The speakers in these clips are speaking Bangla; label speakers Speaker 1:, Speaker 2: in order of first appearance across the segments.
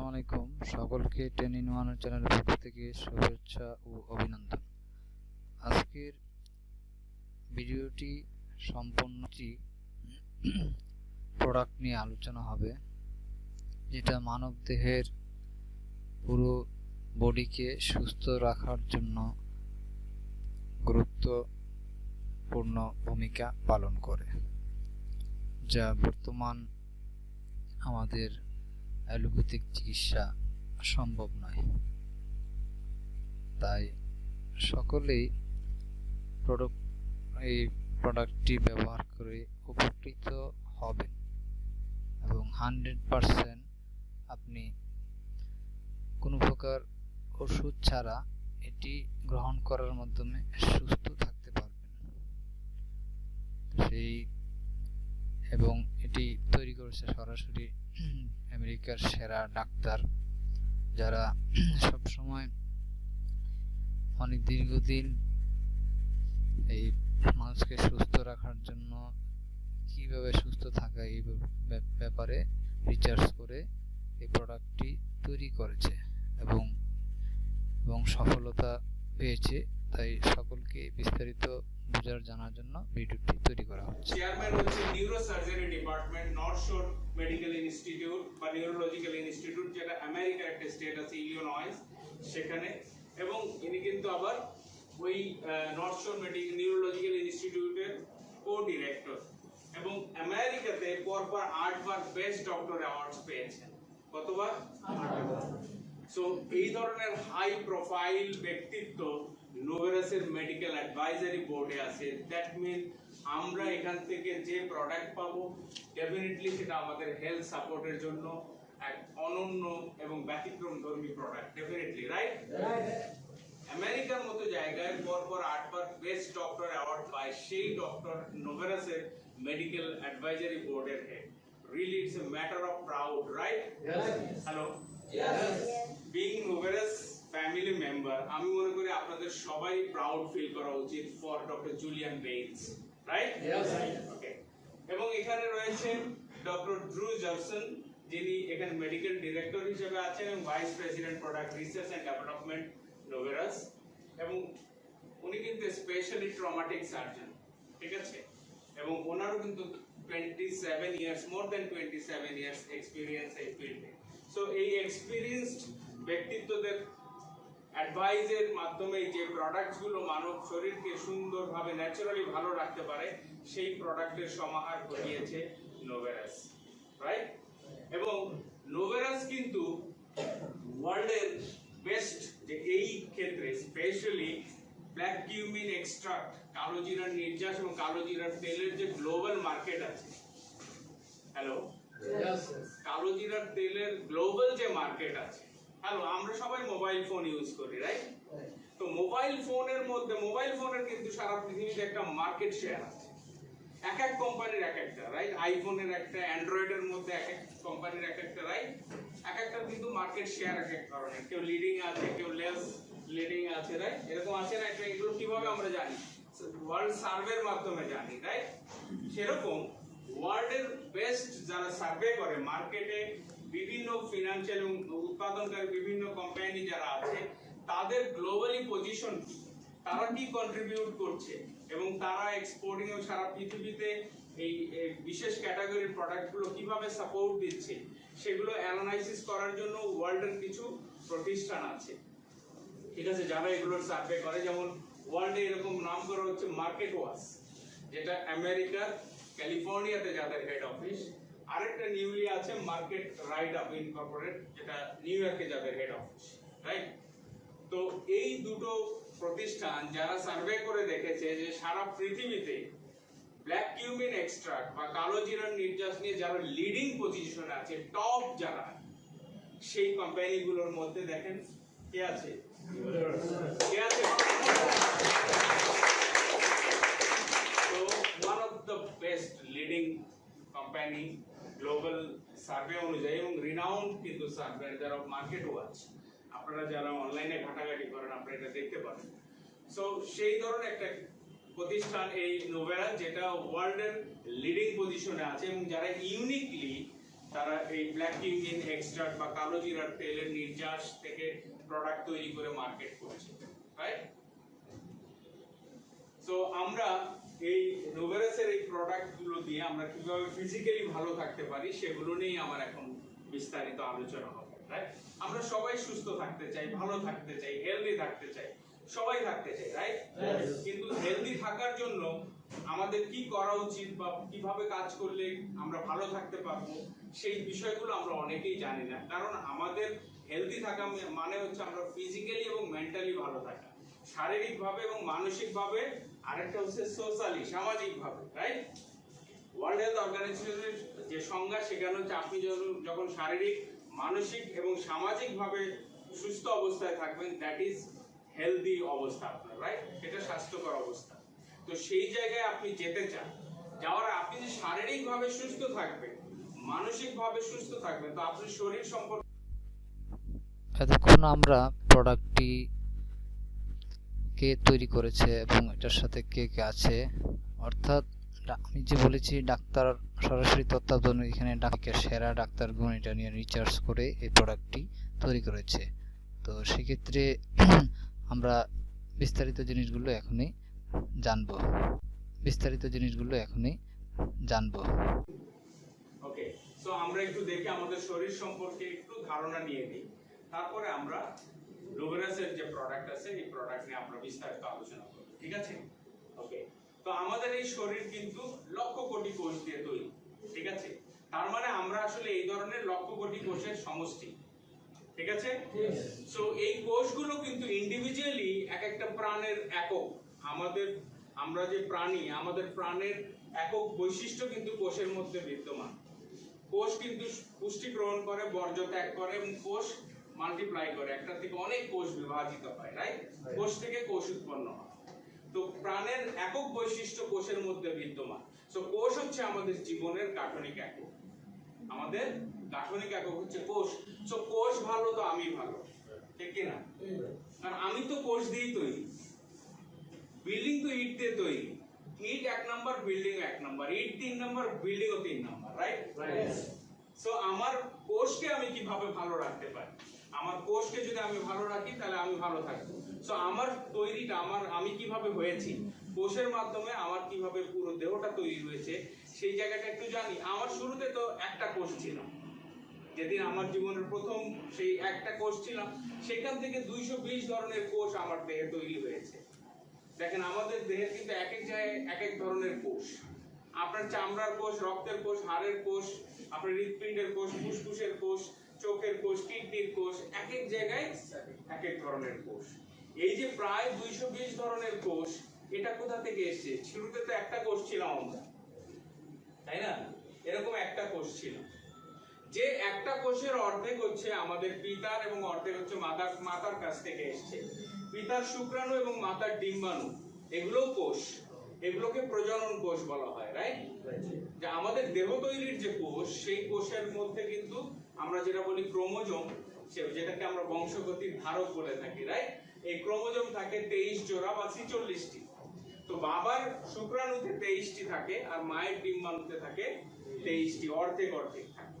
Speaker 1: আসসালামু আলাইকুম। সকলকে 10 in 1 চ্যানেলের পক্ষ থেকে শুভেচ্ছা ও অভিনন্দন। আজকের ভিডিওটি সম্পূর্ণটি প্রোডাক্ট নিয়ে আলোচনা হবে, যেটা মানব দেহের পুরো বডিকে সুস্থ রাখার জন্য গুরুত্বপূর্ণ ভূমিকা পালন করে, যা বর্তমান আমাদের অ্যালোপ্যাথিক চিকিৎসা সম্ভব নয়। তাই সকলেই এই প্রোডাক্টটি ব্যবহার করে উপকৃত হবেন এবং 100% আপনি কোনো প্রকার ওষুধ ছাড়া এটি গ্রহণ করার মাধ্যমে সুস্থ থাকতে পারবেন। এবং এটি তৈরি করেছে সরাসরি আমেরিকার সেরা ডাক্তার, যারা সবসময় অনেক দীর্ঘদিন এই মানুষকে সুস্থ রাখার জন্য কিভাবে সুস্থ থাকা এই ব্যাপারে রিসার্চ করে এই প্রোডাক্টটি তৈরি করেছে এবং সফলতা পেয়েছে। তাই সকলকে বিস্তারিত জানার জন্য ভিডিওটি তৈরি করা হচ্ছে।
Speaker 2: চেয়ারম্যান হচ্ছে নিউরোসার্জারি ডিপার্টমেন্ট নর্থ শোর মেডিকেল ইনস্টিটিউট বা নিউরোলজিক্যাল ইনস্টিটিউট, যেটা আমেরিকার একটা স্টেট আছে ইলিনয়েস, সেখানে। এবং ইনি কিন্তু আবার ওই নর্থ শোর মেডিকেল নিউরোলজিক্যাল ইনস্টিটিউটের কো ডিরেক্টর, এবং আমেরিকাতে পরপর 8 বার বেস্ট ডক্টর অ্যাওয়ার্ডস পেয়েছেন। কতবার? 8 বার। সো এই ধরনের হাই প্রোফাইল ব্যক্তিত্ব নোভেরাসের মেডিকেল অ্যাডভাইজারি বোর্ডে আছে। দ্যাট মিন আমরা এখান থেকে যে প্রোডাক্ট পাবো ডেফিনেটলি সেটা আমাদের হেলথ সাপোর্টের জন্য এক অনন্য এবং ব্যতিক্রমধর্মী প্রোডাক্ট, ডেফিনেটলি, রাইট? আমেরিকার মতো জায়গায় পরপর 8 বার বেস্ট ডক্টর অ্যাওয়ার্ড পায় সেই ডক্টর নোভেরাসের মেডিকেল অ্যাডভাইজারি বোর্ডের head. Really it's a matter of proud, right? Hello, being Noveras family member, আমি মনে করি আপনাদের সবাই প্রাউড ফিল করা উচিত for doctor Julian Bales, right? Okay. এবং এখানে রয়েছেন ডক্টর ড্রু জনসন, যিনি এখানে মেডিকেল ডিরেক্টর হিসেবে আছেন এবং vice president product research and development Noveras, এবং উনি কিন্তু স্পেশালি ট্রমাটিক সার্জন, ঠিক আছে? এবং ওনারও কিন্তু 27 ইয়ার্স, মোর দেন 27 ইয়ার্স এক্সপিরিয়েন্স এই ফিল্ডে। সো এই এক্সপিরিয়েন্সড ব্যক্তিত্বদের অ্যাডভাইজের মাধ্যমে যে প্রোডাক্টগুলো মানব শরীরকে সুন্দরভাবে ন্যাচারালি ভালো রাখতে পারে, সেই প্রোডাক্টের সমাহার ঘটিয়েছে নোভেরাস, রাইট? এবং নোভেরাস কিন্তু ওয়ার্ল্ডের বেস্ট, যে এই ক্ষেত্রে স্পেশালি ব্ল্যাক কিউমিন এক্সট্রাক্ট, কালো জিরার নির্যাস এবং কালো জিরার তেলের যে গ্লোবাল মার্কেট আছে, হ্যালো, কালো জিরার তেলের গ্লোবাল যে মার্কেট আছে, হ্যালো, আমরা সবাই মোবাইল ফোন ইউজ করি, রাইট? তো মোবাইল ফোনের কিন্তু সারা পৃথিবীতে একটা মার্কেট শেয়ার আছে, এক এক কোম্পানির এক একটা, রাইট? আইফোনের একটা, অ্যান্ড্রয়েডের মধ্যে এক এক কোম্পানির এক একটা, রাইট? এক একটা কিন্তু মার্কেট শেয়ার এক এক ধরনের, কেউ লিডিং আছে, কেউ লেস লিডিং আছে, রাইট? এরকম আছে না? এগুলো কিভাবে আমরা জানি? ওয়ার্ল্ড সার্ভের মাধ্যমে জানি, রাইট? সেরকম ওয়ার্ল্ডের বেস্ট যারা সার্ভে করে মার্কেটে, বিভিন্ন ফিনান্সিয়াল এবং উৎপাদনকারী বিভিন্ন কোম্পানি যারা আছে, তাদের গ্লোবালি পজিশন, তারা কি কন্ট্রিবিউট করছে এবং তারা এক্সপোর্টিং এবং সারা পৃথিবীতে এই বিশেষ ক্যাটাগরির প্রোডাক্টগুলো কিভাবে সাপোর্ট দিচ্ছে, সেগুলো অ্যানালাইসিস করার জন্য ওয়ার্ল্ডের কিছু প্রতিষ্ঠান আছে, ঠিক আছে, যারা এগুলোর সার্ভে করে। যেমন ওয়ার্ল্ডে এরকম নাম করা হচ্ছে মার্কেট ওয়াচ, যেটা আমেরিকার ক্যালিফোর্নিয়াতে যাদের হেড অফিস। আরেকটা নিউলি আছে মার্কেট রাইট আপ ইনকর্পোরেট, যেটা নিউ ইয়র্কে যাদের হেড অফিস, রাইট? তো এই দুটো প্রতিষ্ঠান যারা সার্ভে করে দেখেছে যে সারা পৃথিবীতে ব্ল্যাক কিউমিন এক্সট্রাক্ট বা কালো জিরার নির্যাস নিয়ে যারা লিডিং পজিশনে আছে, টপ যারা, সেই কোম্পানিগুলোর মধ্যে দেখেন কে আছে? কে আছে? তো one of the best leading company global survey অনুযায়ী, এবং রিনাউন্ড কিন্তু সার্ভে যারা মার্কেট ওয়াচ, আপনারা যারা অনলাইনে ঘাটাঘাটি করেন আপনারা এটা দেখতে পারেন। সো সেই ধরনের একটা প্রতিষ্ঠান এই নোভেরা, যেটা ওয়ার্ল্ডের লিডিং পজিশনে আছে এবং যারা ইউনিকলি তারা এই ব্ল্যাক কিউমিন এক্সট্রাক্ট বা কালো জিরার তেলের নির্যাস থেকে প্রোডাক্ট তৈরি করে মার্কেট করছে, রাইট? সো আমরা এই নোভেরাসের এই প্রোডাক্টগুলো দিয়ে আমরা কিভাবে ফিজিক্যালি ভালো থাকতে পারি সেগুলো নিয়েই আমার এখন বিস্তারিত আলোচনা হবে, রাইট? আমরা সবাই সুস্থ থাকতে চাই, ভালো থাকতে চাই, হেলদি থাকতে চাই, সবাই থাকতে চাই, রাইট? কিন্তু হেলদি থাকার জন্য আমাদের কি করা উচিত বা কিভাবে কাজ করলে আমরা ভালো থাকতে পারবো সেই বিষয়গুলো আমরা অনেকেই জানি না। কারণ আমাদের হেলদি থাকা মানে হচ্ছে আমরা ফিজিক্যালি এবং মেন্টালি ভালো থাকা, শারীরিকভাবে এবং মানসিকভাবে, আরেকটা হচ্ছে সোশ্যালি, সামাজিকভাবে, রাইট? ওয়ার্ল্ড হেলথ অর্গানাইজেশনের যে সংজ্ঞা সেখানে হচ্ছে আপনি যখন শারীরিক, মানসিক এবং সামাজিকভাবে সুস্থ অবস্থায় থাকবেন, দ্যাট ইজ হেলদি অবস্থা আপনার, রাইট? এটা স্বাস্থ্যকর অবস্থা। তো সেই জায়গায় আপনি যেতে চান, যাওয়ার আপনি যে শারীরিকভাবে সুস্থ থাকবেন, মানসিকভাবে সুস্থ থাকবেন, তো আপনার শরীর সম্পর্কে
Speaker 1: এতক্ষণ আমরা প্রোডাক্টটি কে তৈরি করেছে এবং এটার সাথে কে কে আছে, অর্থাৎ আমি যে বলেছি ডাক্তার সরাসরি তত্ত্বাবধানে এখানে সেরা ডাক্তারগণ এটা নিয়ে রিসার্চ করে এই প্রোডাক্টটি তৈরি করেছে। তো সেক্ষেত্রে আমরা বিস্তারিত জিনিসগুলো এখনই জানবো।
Speaker 2: ওকে, সো আমরা একটু দেখি আমাদের শরীর সম্পর্কে একটু ধারণা নিয়ে নিই, তারপরে আমরা নোভেরাসের যে প্রোডাক্ট আছে এই প্রোডাক্ট নিয়ে আমরা বিস্তারিত আলোচনা করব, ঠিক আছে? ওকে, তো আমাদের এই শরীর কিন্তু লক্ষ কোটি কোষ দিয়ে তৈরি, ঠিক আছে? তার মানে আমরা আসলে এই ধরনের লক্ষ কোটি কোষের সমষ্টি, ঠিক আছে? সো এই কোষগুলো কিন্তু ইন্ডিভিজুয়ালি এক একটা প্রাণের একক। আমরা যে প্রাণী, আমাদের প্রাণের একক বৈশিষ্ট্য কিন্তু কোষের মধ্যে বিদ্যমান। কোষ কিন্তু পুষ্টি গ্রহণ করে, বর্জ্য ত্যাগ করে এবং কোষ মাল্টিপ্লাই করে, একটা থেকে অনেক কোষ বিভাজিত হয়, রাইট? কোষ থেকে কোষ উৎপন্ন হয়। তো প্রাণের একক বৈশিষ্ট্য কোষের মধ্যে বিদ্যমান। সো কোষ হচ্ছে আমাদের জীবনের গাঠনিক একক। আমাদের গাঠনিক একক হচ্ছে কোষ। সো কোষ ভালো তো আমি ভালো, ঠিক কি না? কারণ আমি তো কোষ দিয়েই তৈরি। বিল্ডিং তো ইট দিয়ে তৈরি, ইট 1 নাম্বার, বিল্ডিং 1 নাম্বার, ইট 3 নাম্বার, বিল্ডিং ও 3 নাম্বার, রাইট? সো আমার কোষকে আমি কিভাবে ভালো রাখতে পারি? আমার কোষকে যদি আমি ভালো রাখি তাহলে আমি ভালো থাকবো। সো আমার তৈরিটা, আমি কিভাবে হয়েছি, কোষের মাধ্যমে আমার কিভাবে পুরো দেহটা তৈরি হয়েছে সেই জায়গাটা একটু জানি। আমার শুরুতে তো একটা কোষ ছিল, যেদিন আমার জীবনের প্রথম সেই একটা কোষ ছিলাম, সেখান থেকে 220 ধরনের কোষ আমার দেহে তৈরি হয়েছে। দেখেন আমাদের দেহের কিন্তু এক এক জায়গায় এক এক ধরনের কোষ। আপনার চামড়ার কোষ, রক্তের কোষ, হাড়ের কোষ, আপনার হৃৎপিণ্ডের কোষ, ফুসফুসের কোষ, চোখের কোষ, কিডনির কোষ, এক এক জায়গায় এক এক ধরনের কোষ। এই যে প্রায় 220 ধরনের কোষ, এটা কোথা থেকে এসেছে? শুরুতে তো একটা কোষ ছিলাম আমরা, তাই না? এরকম একটা কোষ ছিল, যে একটা কোষের অর্ধেক হচ্ছে আমাদের পিতার এবং অর্ধেক হচ্ছে মাতার কাছ থেকে এসেছে। পিতার শুক্রাণু এবং মাতার ডিম্বাণু, এগুলোও কোষ, এগুলোকে প্রজনন কোষ বলা হয়, রাইট? যে আমাদের দেহ তৈরির যে কোষ, সেই কোষের মধ্যে কিন্তু আমরা যেটা বলি ক্রোমোজোম, যেটাকে আমরা বংশগতির ধারক বলে থাকি, রাইট? এই ক্রোমোজোম থাকে 23 জোড়া বা 46টি। তো বাবার শুক্রাণুতে 23টি থাকে আর মায়ের ডিম্বাণুতে থাকে 23টি, অর্ধেক অর্ধেক থাকে।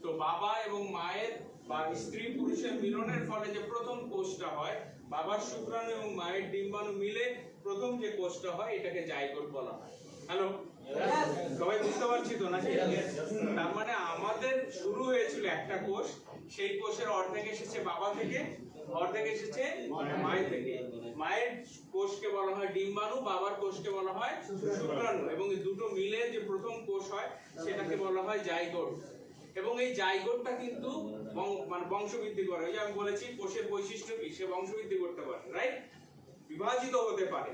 Speaker 2: তো বাবা এবং মায়ের বা স্ত্রী পুরুষের মিলনের ফলে যে প্রথম কোষটা হয়, বাবার শুক্রাণু এবং মায়ের ডিম্বাণু মিলে প্রথম যে কোষটা হয়, এটাকে জাইগোট বলা হয়। হ্যালো, সবাই বুঝতে পারছি তো নাকি? তার মানে আমাদের শুরু হয়েছিল একটা কোষ, সেই কোষের অর্ধেক এসেছে বাবা থেকে, অর্ধেক এসেছে মায়ের থেকে। মায়ের কোষকে বলা হয় ডিম্বাণু, বাবার কোষকে বলা হয় শুক্রাণু, এবং এই দুটো মিলে যে প্রথম কোষ হয় সেটাকে বলা হয় জাইগোট। এবং এই জাইগোটটা কিন্তু বংশবৃদ্ধি করে। ওই যে আমি বলেছি কোষের বৈশিষ্ট্য কি, সে বংশবৃদ্ধি করতে পারে, রাইট? বিভাজিত হতে পারে।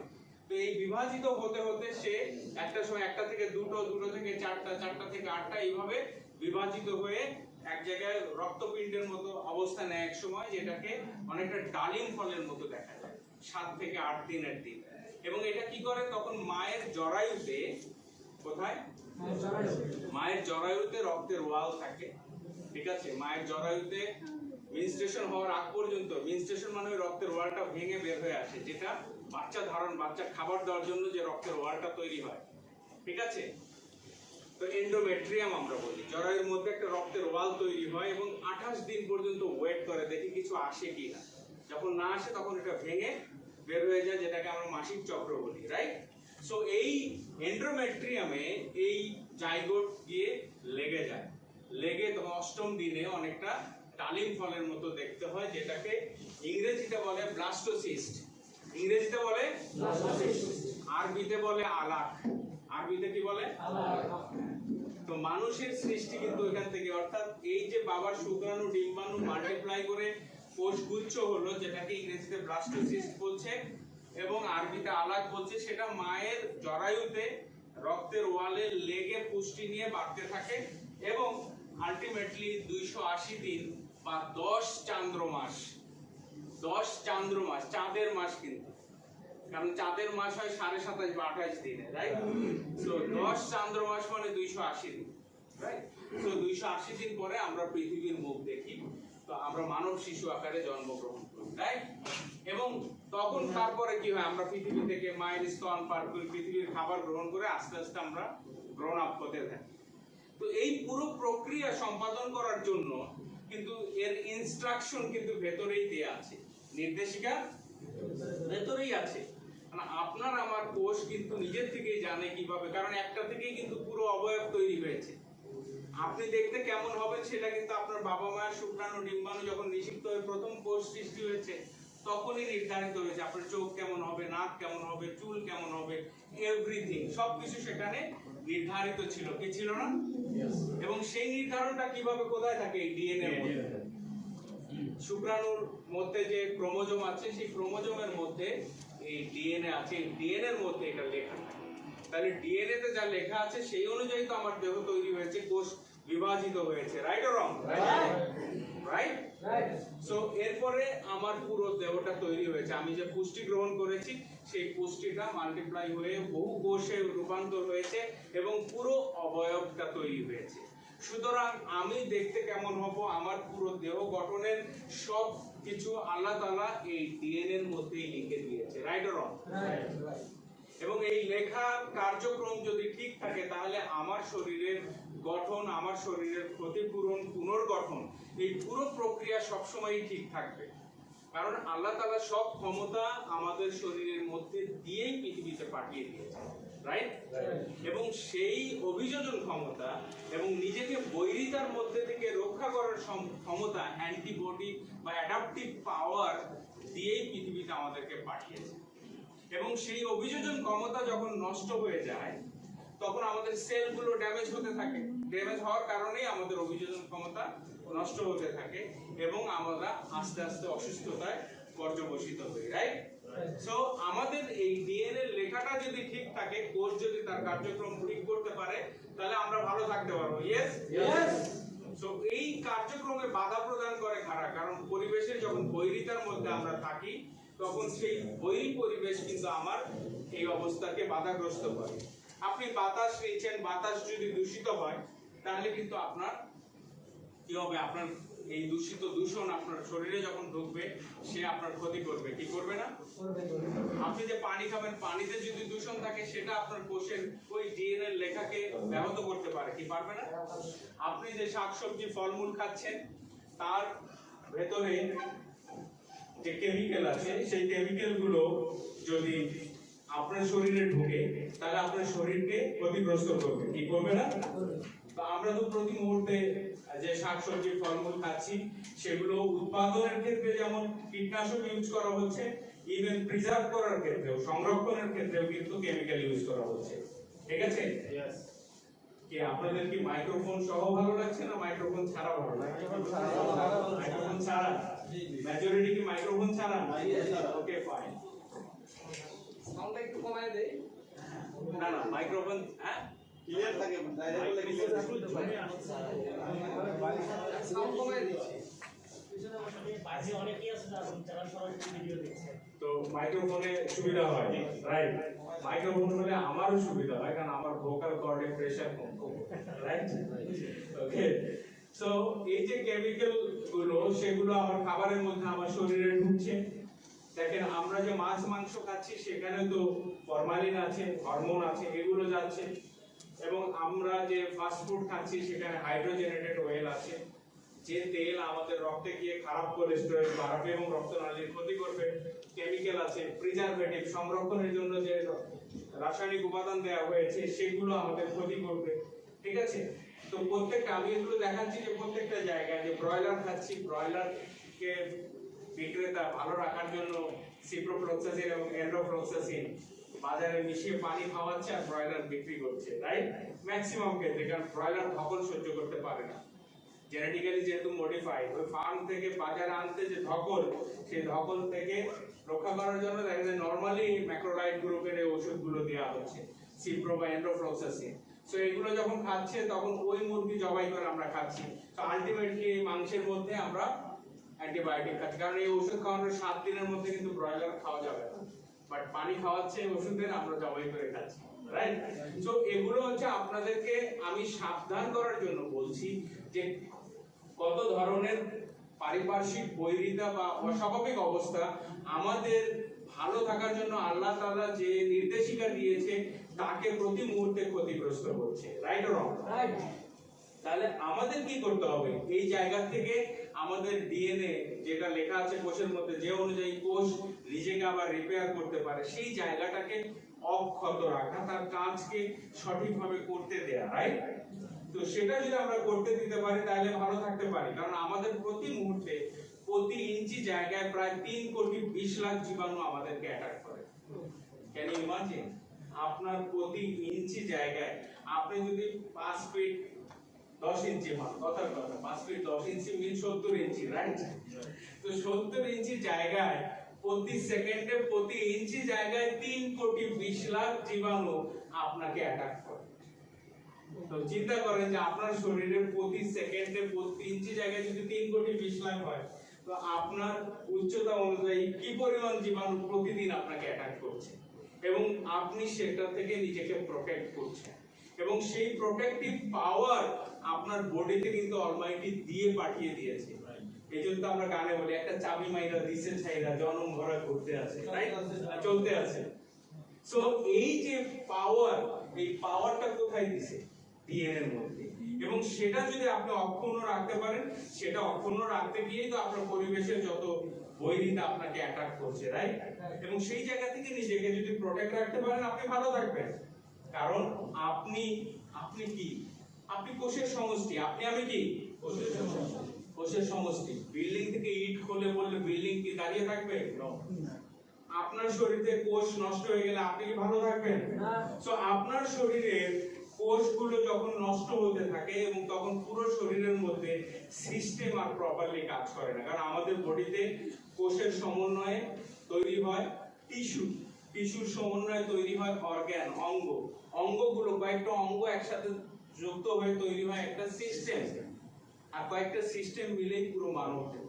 Speaker 2: তো এই বিভাজিত হতে হতে সে একটা সময় একটা থেকে দুটো, দুটো থেকে চারটা, চারটা থেকে আটটা, এইভাবে বিভাজিত হয়ে এক জায়গায় রক্তপিণ্ডের মতো অবস্থা নেয় এক সময়, যেটাকে অনেকটা ডালিম ফলের মতো দেখা যায়, 7 থেকে 8 দিনের দিন। এবং এটা কি করে, তখন মায়ের জরায়ুতে, কোথায়? মায়ের জরায়ুতে রক্তের ওয়াল থাকে, ঠিক আছে? মায়ের জরায়ুতে মেনস্ট্রুয়েশন হওয়ার আগ পর্যন্ত, মেনস্ট্রুয়েশন মানে ওই রক্তের ওয়ালটা ভেঙে বের হয়ে আসে, যেটা বাচ্চা খাবার দেওয়ার জন্য যে রক্তের ওয়ালটা তৈরি হয়, ঠিক আছে? তো এন্ডোমেট্রিয়াম আমরা বলি। জরায়ুর মধ্যে একটা রক্তের ওয়াল তৈরি হয় এবং 28 দিন পর্যন্ত ওয়েট করে দেখি কিছু আসে কিনা। যখন না আসে তখন এটা ভেঙে বের হয়ে যায়, যেটাকে আমরা মাসিক চক্র বলি, রাইট? সো এই এন্ডোমেট্রিয়ামে এই জাইগোট গিয়ে লেগে যায়, লেগে তখন 8ম দিনে অনেকটা ডালিম ফলের মতো দেখতে হয়, যেটাকে ইংরেজিতে বলে ব্লাস্টোসিস্ট। ইংরেজিতে বলে ব্লাস্টোসিস্ট, আরবিতে বলে আলাক। আরবিতে কি বলে? আলাক। তো মানুষের সৃষ্টি কিন্তু এখান থেকে, অর্থাৎ এই যে বাবার শুক্রাণু ডিম্বাণু মাল্টিপ্লাই করে কোষগুচ্ছ হলো, যেটাকে ইংরেজিতে ব্লাস্টোসিস্ট বলছে এবং আরবিতে আলাক বলছে, সেটা মায়ের জরায়ুতে রক্তের ওয়ালে লেগে পুষ্টি নিয়ে বাড়তে থাকে এবং আলটিমেটলি 280 দিন বা 10 চান্দ্র মাস, 10 চান্দ্র মাস, চাঁদের মাস কিন্তু, কারণ চাঁদের মাস হয় 27.5 বা 28 দিনে, রাইট? সো 10 চান্দ্র মাস মানে 280 দিন, রাইট? সো 280 দিন পরে আমরা পৃথিবীর মুখ দেখি, তো আমরা মানব শিশু আকারে জন্মগ্রহণ করি, রাইট? এবং তখন তারপরে কি হয়, আমরা পৃথিবী থেকে মায়ের স্তন পার করি, পৃথিবীর খাবার গ্রহণ করে আস্তে আস্তে আমরা গ্রোন আপ হতে থাকি। তো এই পুরো প্রক্রিয়া সম্পাদন করার জন্য কিন্তু এর ইনস্ট্রাকশন কিন্তু ভেতরেই দেয়া আছে, নির্দেশিকা ভেতরেই আছে। মানে আপনার আমার কোষ কিন্তু নিজের থেকেই জানে কিভাবে, কারণ একটা থেকেই কিন্তু পুরো অবয়ব তৈরি হয়েছে। আপনি দেখতে কেমন হবেন সেটা কিন্তু আপনার বাবা মায়ের শুক্রাণু ডিম্বাণু যখন নিষিক্ত হয়ে প্রথম কোষ সৃষ্টি হয়েছে তখনই নির্ধারিত হয়েছে। আপনার চোখ কেমন হবে, নাক কেমন হবে, চুল কেমন হবে, এভরিথিং সবকিছু সেখানে নির্ধারিত ছিল, কি ছিল না? এবং সেই নির্ধারণটা কিভাবে কোথায় থাকে? এই ডিএনএ এর মধ্যে। শুক্রাণুর মধ্যে যে ক্রোমোজোম আছে, সেই ক্রোমোজোমের মধ্যে এই ডিএনএ আছে, এই ডিএনএ এর মধ্যে এটা লেখা থাকে। তাহলে ডিএনএ তে যা লেখা আছে সেই অনুযায়ী তো আমার দেহ তৈরি হয়েছে, কোষ বিভাজিত হয়েছে, right or wrong? Right. So এরপরে আমার পুরো দেহটা তৈরি হয়েছে, আমি যে পুষ্টি গ্রহণ করেছি সেই পুষ্টিটা মাল্টিপ্লাই হয়ে বহু কোষে রূপান্তর হয়েছে এবং পুরো অবয়বটা তৈরি হয়েছে। সুতরাং আমি দেখতে কেমন হব, আমার পুরো দেহ গঠনের সব কিছু আল্লাহ তাআলা এই ডিএনএ এর মধ্যেই লিখে দিয়েছে, রাইট অর রং? এবং এই লেখার কার্যক্রম যদি ঠিক থাকে তাহলে আমার শরীরের গঠন, আমার শরীরের ক্ষতিপূরণ, পুনর্গঠন, এই পুরো প্রক্রিয়া সবসময়ই ঠিক থাকবে। কারণ আল্লাহ তাআলা সব ক্ষমতা আমাদের শরীরের মধ্যে দিয়েই পৃথিবীতে পাঠিয়ে দিয়েছে, রাইট? এবং সেই অভিযোজন ক্ষমতা এবং নিজেকে বৈরিতার মধ্যে থেকে রক্ষা করার ক্ষমতা, অ্যান্টিবডি বা অ্যাডাপটিভ পাওয়ার দিয়েই পৃথিবীতে আমাদেরকে পাঠিয়েছে। এবং সেই অভিযোজন ক্ষমতা যখন নষ্ট হয়ে যায় তখন আমাদের সেলগুলো ড্যামেজ হতে থাকে, ড্যামেজ হওয়ার কারণেই আমাদের অভিযোজন ক্ষমতা নষ্ট হতে থাকে এবং আমরা আস্তে আস্তে অসুস্থতায় পর্যবসিত হই, রাইট? সো আমাদের এই ডিএনএ লেখাটা যদি ঠিক থাকে, কোষ যদি তার কার্যক্রম ঠিক করতে পারে, তাহলে আমরা ভালো থাকতে পারবো। Yes, yes. সো এই কার্যক্রমে বাধা প্রদান করে কারা? কারণ পরিবেশের যখন বৈরিতার মধ্যে আমরা থাকি তখন সেই বৈরী পরিবেশ কিন্তু আমার এই অবস্থাকে বাধাগ্রস্ত করে। আপনি বাতাস নিচ্ছেন, বাতাস যদি দূষিত হয় তাহলে কিন্তু আপনার কি হবে? আপনার এই দূষণ আপনার শরীরে যখন ঢুকবে সে আপনার ক্ষতি করবে, কি করবে না? আপনি যে পানি খাবেন, পানিতে যদি দূষণ থাকে সেটা আপনার কোষের ওই ডিএনএ লেখাকে ব্যাহত করতে পারে, কি পারবে না? আপনি যে শাকসবজি ফলমূল খাচ্ছেন তার ভেতরে যে কেমিক্যাল আছে সেই কেমিক্যাল গুলো যদি আপনার শরীরে ঢোকে তাহলে আপনার শরীরকে ক্ষতিগ্রস্ত করবে, কি করবে না? তো আমরা তো প্রতি মুহূর্তে যে শাকসবজি ফলমূল খাচ্ছি সেগুলো উৎপাদনের ক্ষেত্রে যেমন কীটনাশক ইউজ করা হচ্ছে, ইভেন প্রিজার্ভ করার ক্ষেত্রেও, সংরক্ষণের ক্ষেত্রেও কিন্তু কেমিক্যাল ইউজ করা হচ্ছে, ঠিক আছে? কি আপনাদের কি মাইক্রোফোন সহ ভালো লাগছে না মাইক্রোফোন ছাড়া ভালো লাগছে? মাইক্রোফোন ছাড়া, মেজরিটি কি মাইক্রোফোন ছাড়া? Okay fine.
Speaker 3: সাউন্ডটা একটু কমায় দেই।
Speaker 2: না না মাইক্রোফোন হ্যাঁ
Speaker 4: ক্লিয়ার থাকে, ডাইরেক্ট বলে ক্লিয়ার থাকে।
Speaker 3: সাউন্ড কমায় দিচ্ছি।
Speaker 2: তো মাইক্রোফোনে সুবিধা হয়, রাইট? মাইক্রোফোন হলে আমারও সুবিধা হয় কারণ আমার ভোকাল কর্ডে প্রেসার কম, রাইট? ওকে। সো এই যে কেমিক্যাল গুলো সেগুলো আমার খাবারের মধ্যে আমার শরীরে ঢুকছে। দেখেন আমরা যে মাছ মাংস খাচ্ছি সেখানে তো ফরমালিন আছে, হরমোন আছে, এগুলো যাচ্ছে এবং আমরা যে ফাস্ট ফুড খাচ্ছি সেখানে হাইড্রোজেনেটেড অয়েল আছে, যে তেল আমাদের রক্তে গিয়ে খারাপ কোলেস্টেরল বাড়াবে এবং রক্তনালীর ক্ষতি করবে, কেমিক্যাল আছে, প্রিজারভেটিভ সংরক্ষণের জন্য যে রাসায়নিক উপাদান দেওয়া হয়েছে সেগুলো আমাদের ক্ষতি করবে, ঠিক আছে। তো প্রত্যেকটা আমি এগুলো দেখাচ্ছি যে প্রত্যেকটা জায়গায় যে ব্রয়লার খাচ্ছি, ব্রয়লারকে বিক্রেতা ভালো রাখার জন্য সিপ্রোফ্লক্সাসিন এবং এন্ড্রোফ্লক্সাসিন বাজারে মিশিয়ে পানি খাওয়াচ্ছে আর ব্রয়লার বিক্রি করছে, রাইট? ম্যাক্সিমাম ক্ষেত্রে, কারণ ব্রয়লার ধকল সহ্য করতে পারে না, জেনেটিক্যালি যেহেতু মডিফাইড। ওই ফার্ম থেকে বাজারে আনতে যে ধকল, সেই ধকল থেকে রক্ষা করার জন্য দেখা যায় নরমালি ম্যাক্রোলাইড গ্রুপের এই ওষুধগুলো দেওয়া হচ্ছে, সিপ্রো বা এন্ড্রোফ্লক্সাসিন। সো এগুলো যখন খাচ্ছে তখন ওই মুরগি জবাই করে আমরা খাচ্ছি, তো আলটিমেটলি মাংসের মধ্যে আমরা অ্যান্টিবায়োটিক খাচ্ছি, কারণ এই ওষুধ খাওয়ানোর 7 দিনের মধ্যে কিন্তু ব্রয়লার খাওয়া যাবে না, বাট পানি খাওয়াচ্ছে ওষুধের আমরা জবাই করে খাচ্ছি, রাইট? সো এগুলো হচ্ছে আপনাদেরকে আমি সাবধান করার জন্য বলছি যে কত ধরনের পারিপার্শ্বিক বৈরিতা বা অস্বাভাবিক অবস্থা আমাদের ভালো থাকার জন্য আল্লাহ তাআলা যে নির্দেশিকা দিয়েছে তাকে প্রতি মুহূর্তে ক্ষতিগ্রস্ত করছে, রাইট অর রং? রাইট। তাহলে আমাদের কি করতে হবে? এই জায়গা থেকে আমাদের ডিএনএ যেটা লেখা আছে কোষের মধ্যে, যে অনুযায়ী কোষ নিজেকে আবার রিপেয়ার করতে পারে, সেই জায়গাটাকে অক্ষত রাখা, তার কাজকে সঠিকভাবে করতে দেয়া, রাইট? তো সেটা যদি আমরা করতে দিতে পারি তাহলে ভালো থাকতে পারি, কারণ আমাদের প্রতি মুহূর্তে প্রতি ইঞ্চি জায়গায় প্রায় 3 কোটি 20 লাখ জীবাণু আমাদেরকে অ্যাটাক করে। Can you imagine? আপনার প্রতি ইঞ্চি জায়গায় আপনি যদি 5 ফিট 10 ইঞ্চি হন, কথার কথা 5 ফিট 10 ইঞ্চি মিন 70 ইঞ্চি, রাইট? তো 70 ইঞ্চি জায়গায় প্রতি সেকেন্ডে প্রতি ইঞ্চি জায়গায় 3 কোটি 20 লাখ জীবাণু আপনাকে অ্যাটাক করে। তো চিন্তা করেন যে আপনার শরীরে প্রতি সেকেন্ডে প্রতি ইঞ্চি জায়গায় যদি 3 কোটি 20 লাখ হয়, তো আপনার উচ্চতা অনুযায়ী কি পরিমাণ জীবাণু প্রতিদিন আপনাকে অ্যাটাক করছে, এবং আপনি সেটা থেকে নিজেকে প্রোটেক্ট করছেন, এবং সেই প্রোটেক্টিভ পাওয়ার আপনার বডিতে কিন্তু অলমাইটি দিয়ে পাঠিয়ে দিয়েছে। এই জন্য তো আমরা গানে বলি একটা চাবি মাইরা দিছে ছাইরা জনম ভরা ঘুরতে আছে, রাইট? চলতে আছে। সো এই যে পাওয়ার, এই পাওয়ারটা কোথায় দিছে? ডিএনএ এর মধ্যে, এবং সেটা যদি আপনি অক্ষুণ্ণ রাখতে পারেন, সেটা অক্ষুণ্ণ রাখতে গিয়েই তো আপনার পরিবেশের যত বৈরিতা আপনাকে অ্যাটাক করছে, রাইট? এবং সেই জায়গা থেকে নিজেকে যদি প্রোটেক্ট রাখতে পারেন আপনি ভালো থাকবেন, কারণ আপনি কি? আপনি কোষের সমষ্টি, আপনি আমি কি? কোষের সমষ্টি। বিল্ডিং থেকে ইট খুলে বললে বিল্ডিং কি দাঁড়িয়ে থাকবে? আপনার শরীরে কোষ নষ্ট হয়ে গেলে আপনি কি ভালো থাকবেন? সো আপনার শরীরের কোষগুলো যখন নষ্ট হতে থাকে এবং তখন পুরো শরীরের মধ্যে সিস্টেম আর প্রপারলি কাজ করে না, কারণ আমাদের বডিতে কোষের সমন্বয়ে তৈরি হয় টিস্যু, টিস্যুর সমন্বয়ে তৈরি হয় অর্গান, অঙ্গ, অঙ্গগুলো কয়েকটা অঙ্গ একসাথে যুক্ত হয়ে তৈরি হয় একটা সিস্টেম, আর কয়েকটা সিস্টেম মিলেই পুরো মানব দেহ।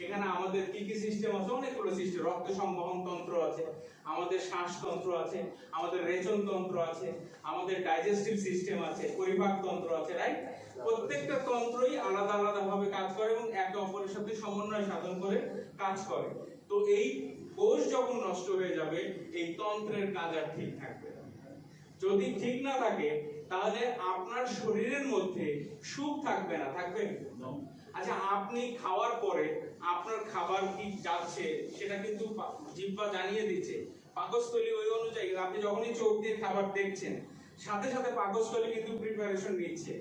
Speaker 2: এখানে আমাদের কি কি সিস্টেম আছে? অনেকগুলো সিস্টেম। রক্ত সংবহন তন্ত্র আছে, আমাদের শ্বাসতন্ত্র আছে, আমাদের রেচন তন্ত্র আছে, আমাদের ডাইজেস্টিভ সিস্টেম আছে, পরিপাক তন্ত্র আছে, রাইট? প্রত্যেকটা তন্ত্রই আলাদা আলাদা ভাবে কাজ করে এবং একে অপরের সাথে সমন্বয় সাধন করে কাজ করে। তো এই কোষ যখন নষ্ট হয়ে যাবে, এই তন্ত্রের কাজ আর ঠিক থাকবে না। যদি ঠিক না থাকে তাহলে আপনার শরীরের মধ্যে সুখ থাকবে না, থাকবে? আচ্ছা, আপনি খাওয়ার পরে আপনার খাবার কি যাচ্ছে সেটা কিন্তু জিহ্বা জানিয়ে দিচ্ছে, পাকস্থলী ওই অনুযায়ী আপনি যখনই চোখ দিয়ে খাবার দেখছেন সাথে সাথে পাকস্থলী কিন্তু প্রিপারেশন নিচ্ছে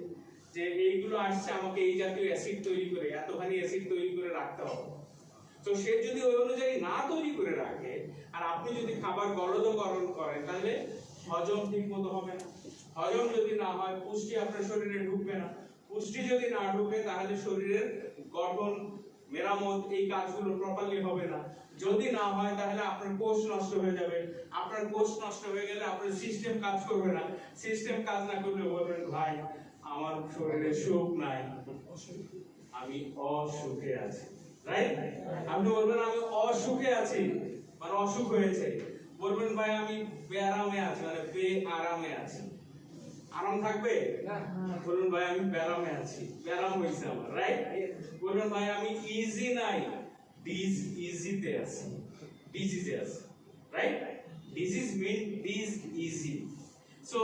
Speaker 2: যে এইগুলো আসছে, আমাকে এই জাতীয় অ্যাসিড তৈরি করে, এতখানি অ্যাসিড তৈরি করে রাখতে হবে। তো সে যদি ওই অনুযায়ী না তৈরি করে রাখে আর আপনি যদি খাবার গলদকরণ করেন তাহলে হজম ঠিক মতো হবে না, হজম যদি না হয় পুষ্টি আপনার শরীরে ঢুকবে না, পুষ্টি যদি না ঢুকে তাহলে শরীরের গঠন, মেরামত, এই কাজগুলো প্রপারলি হবে না, যদি না হয় তাহলে আপনার কোষ নষ্ট হয়ে যাবে, আপনার কোষ নষ্ট হয়ে গেলে আপনার সিস্টেম কাজ করবে না, সিস্টেম কাজ না করলে বলবেন ভাই আমার শরীরে সুখ নাই, আমি অসুখে আছি, রাইট? আপনি বলবেন আমি অসুখে আছি, মানে অসুখ হয়েছে। বলবেন ভাই আমি বেআরামে আছি, মানে বেআরামে আছি, আরাম থাকবে? বলুন ভাই আমি ব্যারামে আছি, ব্যারাম হয়েছে আমার, রাইট? বলবেন ভাই আমি ইজি নাই, ইজিতে আছি, ডিজিজে আছি, রাইট? ডিজিজ মিন ডিজ ইজি। সো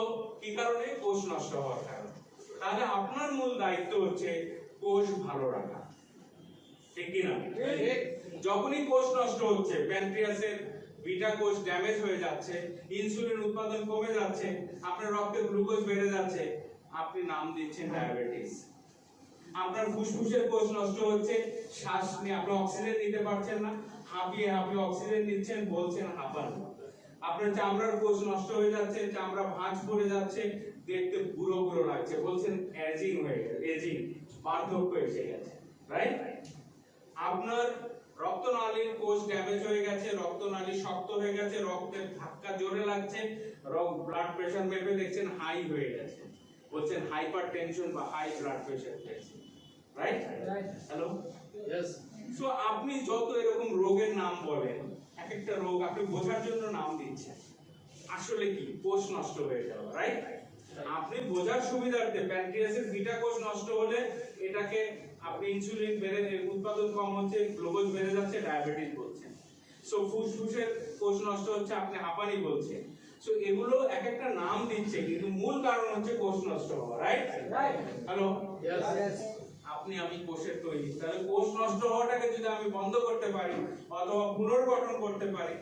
Speaker 2: কি কারণে? কোষ নষ্ট হওয়ার কারণে। তাহলে আপনার মূল দায়িত্ব হচ্ছে কোষ ভালো রাখা, ঠিক কি না? যখনই কোষ নষ্ট হচ্ছে, প্যানক্রিয়াসের বিটা কোষ ড্যামেজ হয়ে যাচ্ছে, ইনসুলিন উৎপাদন কমে যাচ্ছে, আপনার রক্তে গ্লুকোজ বেড়ে যাচ্ছে, আপনি নাম দিচ্ছেন ডায়াবেটিস। আপনার ফুসফুসের কোষ নষ্ট হচ্ছে, শ্বাস নিয়ে আপনি অক্সিজেন নিতে পারছেন না, হাঁপিয়ে হাঁপিয়ে অক্সিজেন নিচ্ছেন, বলছেন হাঁপান। আপনার চামড়ার কোষ নষ্ট হয়ে যাচ্ছে, চামড়া ভাঁজ পড়ে যাচ্ছে, দেখতে বুড়ো বুড়ো লাগছে, বলছেন এজিং হয়ে গেছে, এজিং, বার্ধক্য এসে গেছে, রাইট? আপনার রক্তনালীর কোষ ড্যামেজ হয়ে গেছে, রক্তনালী শক্ত হয়ে গেছে, রক্তের ধাক্কা জোরে লাগছে, ব্লাড প্রেশার মেপে দেখছেন হাই হয়ে গেছে, বলছেন হাইপারটেনশন বা হাই ব্লাড প্রেশার হয়েছে, রাইট? Hello,
Speaker 3: Yes.
Speaker 2: সো আপনি যত এরকম রোগের নাম বলেন, এক একটা রোগ আপনি বোঝার জন্য নাম দিচ্ছেন, আসলে কি? কোষ নষ্ট হয়ে যাওয়া, রাইট? আপনি বোঝার সুবিধার্থে প্যানক্রিয়াসের বিটা কোষ নষ্ট হলে এটাকে আপনি ইনসুলিন বেড়ে উৎপাদন কম হচ্ছে, গ্লুকোজ বেড়ে যাচ্ছে, ডায়াবেটিস বলছেন। সো ফুসফুসের কোষ নষ্ট হচ্ছে, আপনি হাঁপানি বলছেন। সো এগুলো এক একটা নাম দিচ্ছে, কিন্তু মূল কারণ হচ্ছে কোষ নষ্ট হওয়া, রাইট? Hello,
Speaker 3: Yes.
Speaker 2: আপনি আমি কোষের তৈরি, তাহলে কোষ নষ্ট হওয়াটাকে যদি আমি বন্ধ করতে পারি, অথবা পুনর্গঠন করতে পারি,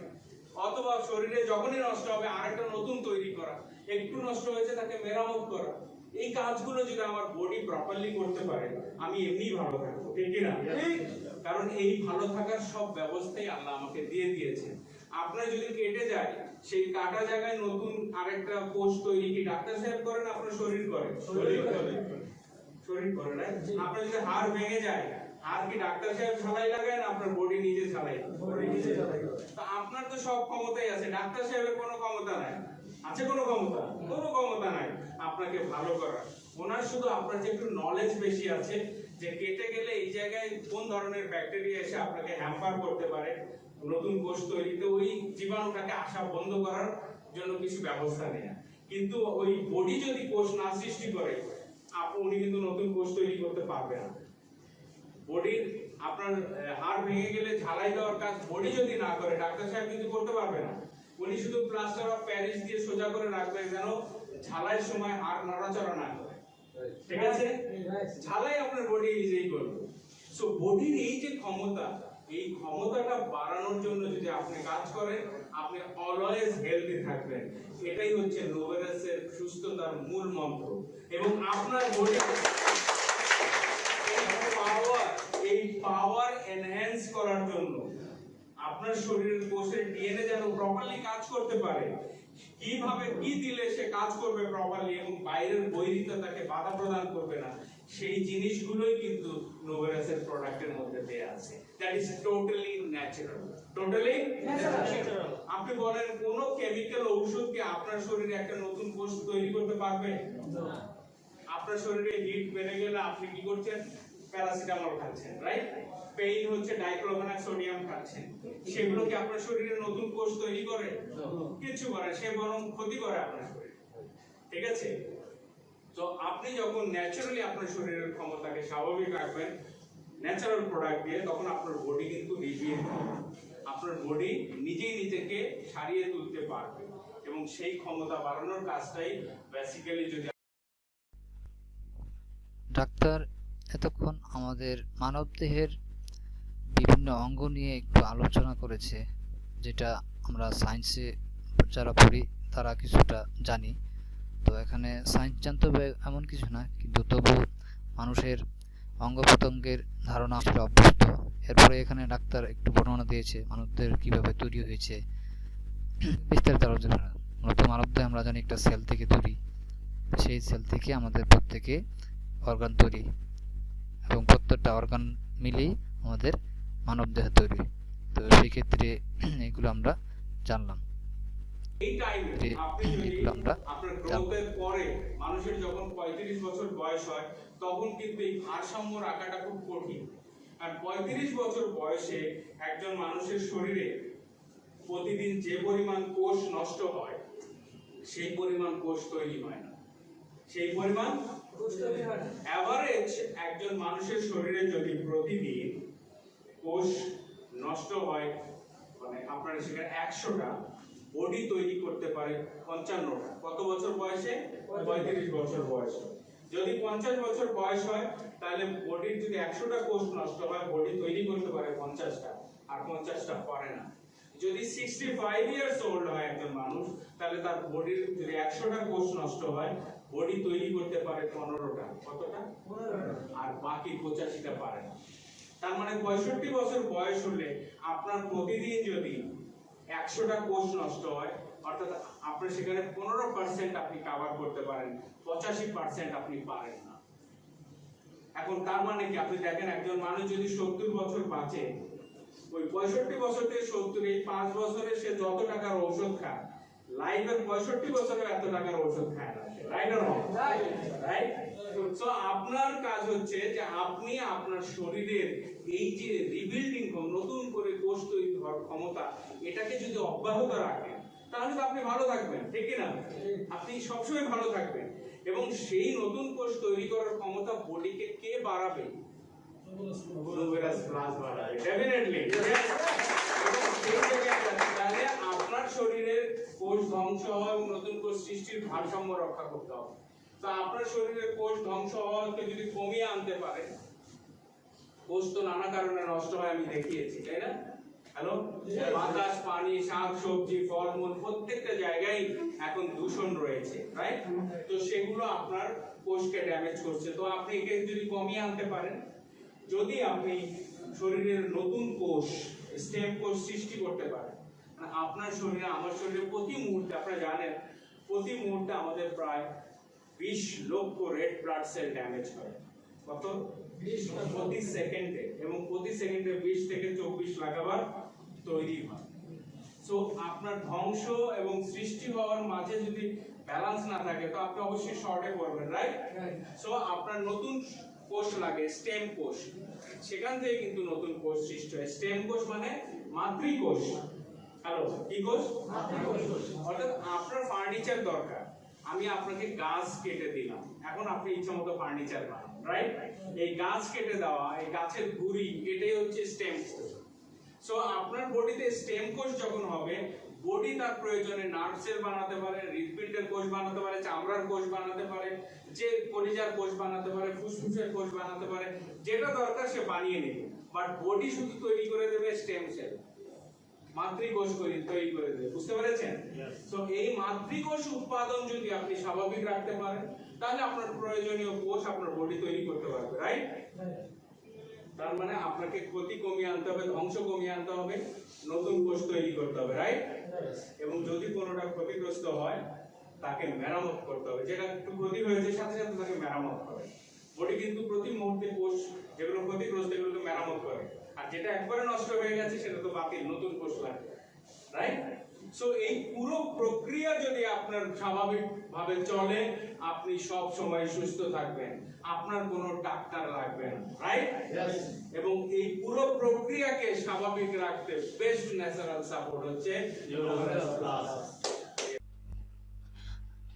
Speaker 2: অথবা শরীরে যখনই নষ্ট হবে আরেকটা নতুন তৈরি করা, একটু নষ্ট হয়েছে তাকে মেরামত করা, এই কাজগুলো যদি আমার বডি প্রপারলি করতে পারে, আমি এমনিই ভালো থাকবো, ঠিক কি না? কারণ এই ভালো থাকার সব ব্যবস্থাই আল্লাহ আমাকে দিয়ে দিয়েছেন। আপনার যদি কেটে যায়, সেই কাটা জায়গায় নতুন আরেকটা কোষ তৈরি কি ডাক্তার সাহেব করেন, আপনার শরীর করে? শরীর করে, না? আপনার যদি হাড় ভেঙে যায়, হাড় কি ডাক্তার সাহেব ঝালাই লাগায় না আপনার বডি নিজে ঝালাই? তো আপনার তো সব ক্ষমতাই আছে, ডাক্তার সাহেবের কোনো ক্ষমতা নাই। আছে কোনো ক্ষমতা? কোনো ক্ষমতা নাই আপনাকে ভালো করার। ওনার শুধু আপনার যে একটু নলেজ বেশি আছে, যে কেটে গেলে এই জায়গায় কোন ধরনের ব্যাকটেরিয়া এসে আপনাকে হ্যাম্পার করতে পারে নতুন কোষ তৈরিতে, ওই জীবাণুটাকে আসা বন্ধ করার জন্য কিছু ব্যবস্থা নেয়া। কিন্তু ওই বডি যদি কোষ না সৃষ্টি করে, উনি কিন্তু নতুন কোষ তৈরি করতে পারবে না। বডির আপনার হাড় ভেঙে গেলে ঝালাই দেওয়ার কাজ বডি যদি না করে, ডাক্তার সাহেব কিন্তু করতে পারবে না। উনি শুধু প্লাস্টার অফ প্যারিস দিয়ে সোজা করে রাখবে, যেন ঝালাইয়ের সময় হাড় নড়াচড়া না করে, ঠিক আছে? ঝালাই আপনার বডি নিজেই করবে। সো বডির এই যে ক্ষমতা, এই ক্ষমতাটা বাড়ানোর জন্য যদি আপনি কাজ করেন, আপনি অলওয়েজ হেলদি থাকবেন। এটাই হচ্ছে নোভেরাসের সুস্থতার মূল মন্ত্র। এবং আপনার বডি এই পাওয়ার এনহ্যান্স করার জন্য, আপনার শরীরের কোষের ডিএনএ যেন প্রপারলি কাজ করতে পারে, কিভাবে কি দিলে সে কাজ করবে প্রপারলি এবং বাইরের বৈরিতা তাকে বাধা প্রদান করবে না, সেই জিনিসগুলোই কিন্তু নোভেরাসের প্রোডাক্টের মধ্যে দেয়া আছে। That is totally natural, totally natural. আপনি বলেন কোন কেমিক্যাল ঔষধ কি আপনার শরীরে একটা নতুন কোষ তৈরি করতে পারবে? না। আপনার শরীরে হিট বেড়ে গেলে আপনি কি করছেন? প্যারাসিটামল খাচ্ছেন, রাইট? পেইন হচ্ছে ডাইক্লোফেনাক সোডিয়াম খাচ্ছেন, সেগুলো কি আপনার শরীরে নতুন কোষ তৈরি করে? কিছু করে, সে বরং ক্ষতি করে আপনার শরীরে, ঠিক আছে? তো আপনি যখন ন্যাচারালি আপনার শরীরের ক্ষমতাকে স্বাভাবিক রাখবেন ন্যাচারাল প্রোডাক্ট দিয়ে, তখন আপনার বডি কিন্তু রিবিয়ে হবে, আপনার বডি নিজেই নিজেকে সারিয়ে তুলতে পারবে, এবং সেই ক্ষমতা বাড়ানোর কাজটাই বেসিক্যালি যদি
Speaker 1: ডাক্তার এতক্ষণ আমাদের মানবদেহের বিভিন্ন অঙ্গ নিয়ে একটু আলোচনা করেছে, যেটা আমরা সায়েন্সে যারা পড়ি তারা কিছুটা জানি। তো এখানে সায়েন্স জানতে হবে এমন কিছু না, কিন্তু তবু মানুষের অঙ্গ প্রত্যঙ্গের ধারণা আসলে অভ্যস্ত। এরপরে এখানে ডাক্তার একটু বর্ণনা দিয়েছে মানবদেহ কিভাবে তৈরি হয়েছে, বিস্তারিত আলোচনা। মূলত মানবদেহ আমরা জানি একটা সেল থেকে তৈরি, সেই সেল থেকে আমাদের প্রত্যেকে অর্গান তৈরি, এবং প্রত্যেকটা অর্গান মিলেই আমাদের মানবদেহ তৈরি। তো সেই ক্ষেত্রে এগুলো আমরা জানলাম।
Speaker 2: এই টাইমে আপনি যদি
Speaker 1: এগুলো আমরা
Speaker 2: আপনার গ্রোথের পরে মানুষের যখন 35 বছর বয়স হয়, তখন কিন্তু এই ভারসাম্য রাখাটা খুব কঠিন। আর 35 বছর বয়সে একজন মানুষের শরীরে প্রতিদিন যে পরিমাণ কোষ নষ্ট হয়, সেই পরিমাণ কোষ তৈরি হয় না। সেই পরিমাণ এভারেজ একজন মানুষের শরীরে যদি প্রতিদিন কোষ নষ্ট হয়, মানে আপনার সেখানে 100টা, বডি তৈরি করতে পারে 55টা। কত বছর বয়সে? 35 বছর বয়সে। যদি 50 বছর বয়স হয় তাহলে বডির যদি 100টা কোষ নষ্ট হয়, বডি তৈরি করতে পারে 50টা, আর 50টা পারে না। যদি 65 ইয়ার্স ওল্ড হয় একজন মানুষ, তাহলে তার বডির যদি 100টা কোষ নষ্ট হয়, বডি তৈরি করতে পারে 15টা। কতটা? 15টা। আর বাকি 85টা পারে না। তার মানে 65 বছর বয়স হলে আপনার প্রতিদিন যদি 100টা কোষ নষ্ট হয়, অর্থাৎ আপনি সেখানে 15% আপনি কভার করতে পারেন, 85% আপনি পারেন না। এখন তার মানে কি? আপনি দেখেন একজন মানুষ যদি 70 বছর বাঁচে, ওই 65 বছর থেকে 70, এই 5 বছরে সে যত টাকার ঔষধ খায়, লাইফের 65 বছরে এত টাকার ঔষধ খায় না, right or wrong? Right. So আপনার কাজ হচ্ছে যে আপনি আপনার শরীরের এই যে রিবিল্ডিং, নতুন করে কোষ তৈরি হওয়ার ক্ষমতা, এটাকে যদি অব্যাহত রাখেন তাহলে তো আপনি ভালো থাকবেন, ঠিক কি না? আপনি সবসময় ভালো থাকবেন। এবং সেই নতুন কোষ তৈরি করার ক্ষমতা বডিকে কে বাড়াবে? নোভেরাস প্লাস বাড়াবে, ডেফিনেটলি। তাহলে আপনার শরীরের কোষ ধ্বংস হওয়া এবং নতুন কোষ সৃষ্টির ভারসাম্য রক্ষা করতে হবে। তো আপনার শরীরের কোষ ধ্বংস হওয়াকে যদি কমিয়ে আনতে পারে, কোষ তো নানা কারণে নষ্ট হয়, আমি দেখিয়েছি, তাই না? হ্যালো, বাতাস, পানি, শাক সবজি, ফলমূল, প্রত্যেকটা জায়গায় এখন দূষণ রয়েছে, রাইট? তো সেগুলো আপনার কোষকে ড্যামেজ করছে। তো আপনি একে যদি কমিয়ে আনতে পারেন, যদি আপনি শরীরের নতুন কোষ, স্টেম কোষ সৃষ্টি করতে পারেন, আপনার শরীরে, আমার শরীরে প্রতি মুহূর্তে, আপনারা জানেন প্রতি মুহূর্তে আমাদের প্রায় 20 লক্ষ রেড ব্লাড সেল ড্যামেজ হয়। কত? 20 প্রতি সেকেন্ডে। এবং প্রতি সেকেন্ডে 20 থেকে 24 লাখ আবার তৈরি হয়। সো আপনার ধ্বংস এবং সৃষ্টি হওয়ার মাঝে যদি ব্যালেন্স না থাকে, তো আপনি অবশ্যই শর্টে পড়বেন, রাইট? সো আপনার নতুন কোষ লাগে, স্টেম কোষ। সেখান থেকে কিন্তু নতুন কোষ সৃষ্টি হয়। স্টেম কোষ মানে মাতৃকোষ। হ্যালো, কি কোষ? মাতৃকোষ। অর্থাৎ আপনার ফার্নিচার দরকার, আমি আপনাকে গাছ কেটে দিলাম, এখন আপনি ইচ্ছা মতো ফার্নিচার বানান, রাইট? এই গাছ কেটে দেওয়া, এই গাছের গুড়ি, এটাই হচ্ছে স্টেম কোষ। সো আপনার বডিতে স্টেম কোষ যখন হবে, বডি তার প্রয়োজনে নার্ভ সেল বানাতে পারে, হৃৎপিণ্ডের কোষ বানাতে পারে, চামড়ার কোষ বানাতে পারে, যে কলিজার কোষ বানাতে পারে, ফুসফুসের কোষ বানাতে পারে, যেটা দরকার সে বানিয়ে নেবে। বাট বডি শুধু তৈরি করে দেবে স্টেম সেল, মাতৃকোষ তৈরি করে দেবে। বুঝতে পেরেছেন? তো এই মাতৃকোষ উৎপাদন যদি আপনি স্বাভাবিক রাখতে পারেন, তাহলে আপনার প্রয়োজনীয় কোষ আপনার বডি তৈরি করতে পারবে, রাইট? তার মানে আপনাকে ক্ষতি কমিয়ে আনতে হবে, ধ্বংস কমিয়ে আনতে হবে, নতুন কোষ তৈরি করতে হবে, রাইট? এবং যদি কোনোটা ক্ষতিগ্রস্ত হয়, তাকে মেরামত করতে হবে। যেটা একটু ক্ষতি হয়েছে, সাথে সাথে তাকে মেরামত করে। বডি কিন্তু প্রতি মুহূর্তে কোষ যেগুলো ক্ষতিগ্রস্ত, এগুলোকে মেরামত করে। আর যেটা একবারে নষ্ট হয়ে গেছে, সেটা তো বাতিল, নতুন কোষ লাগবে, রাইট? সো এই পুরো প্রক্রিয়া যদি আপনার স্বাভাবিক ভাবে চলে, আপনি সব সময় সুস্থ থাকবেন, আপনার কোনো ডাক্তার লাগবে না, রাইট? এবং এই পুরো প্রক্রিয়াকে স্বাভাবিক রাখতে বেস্ট ন্যাচারাল সাপোর্ট হচ্ছে নোভেরাস প্লাস।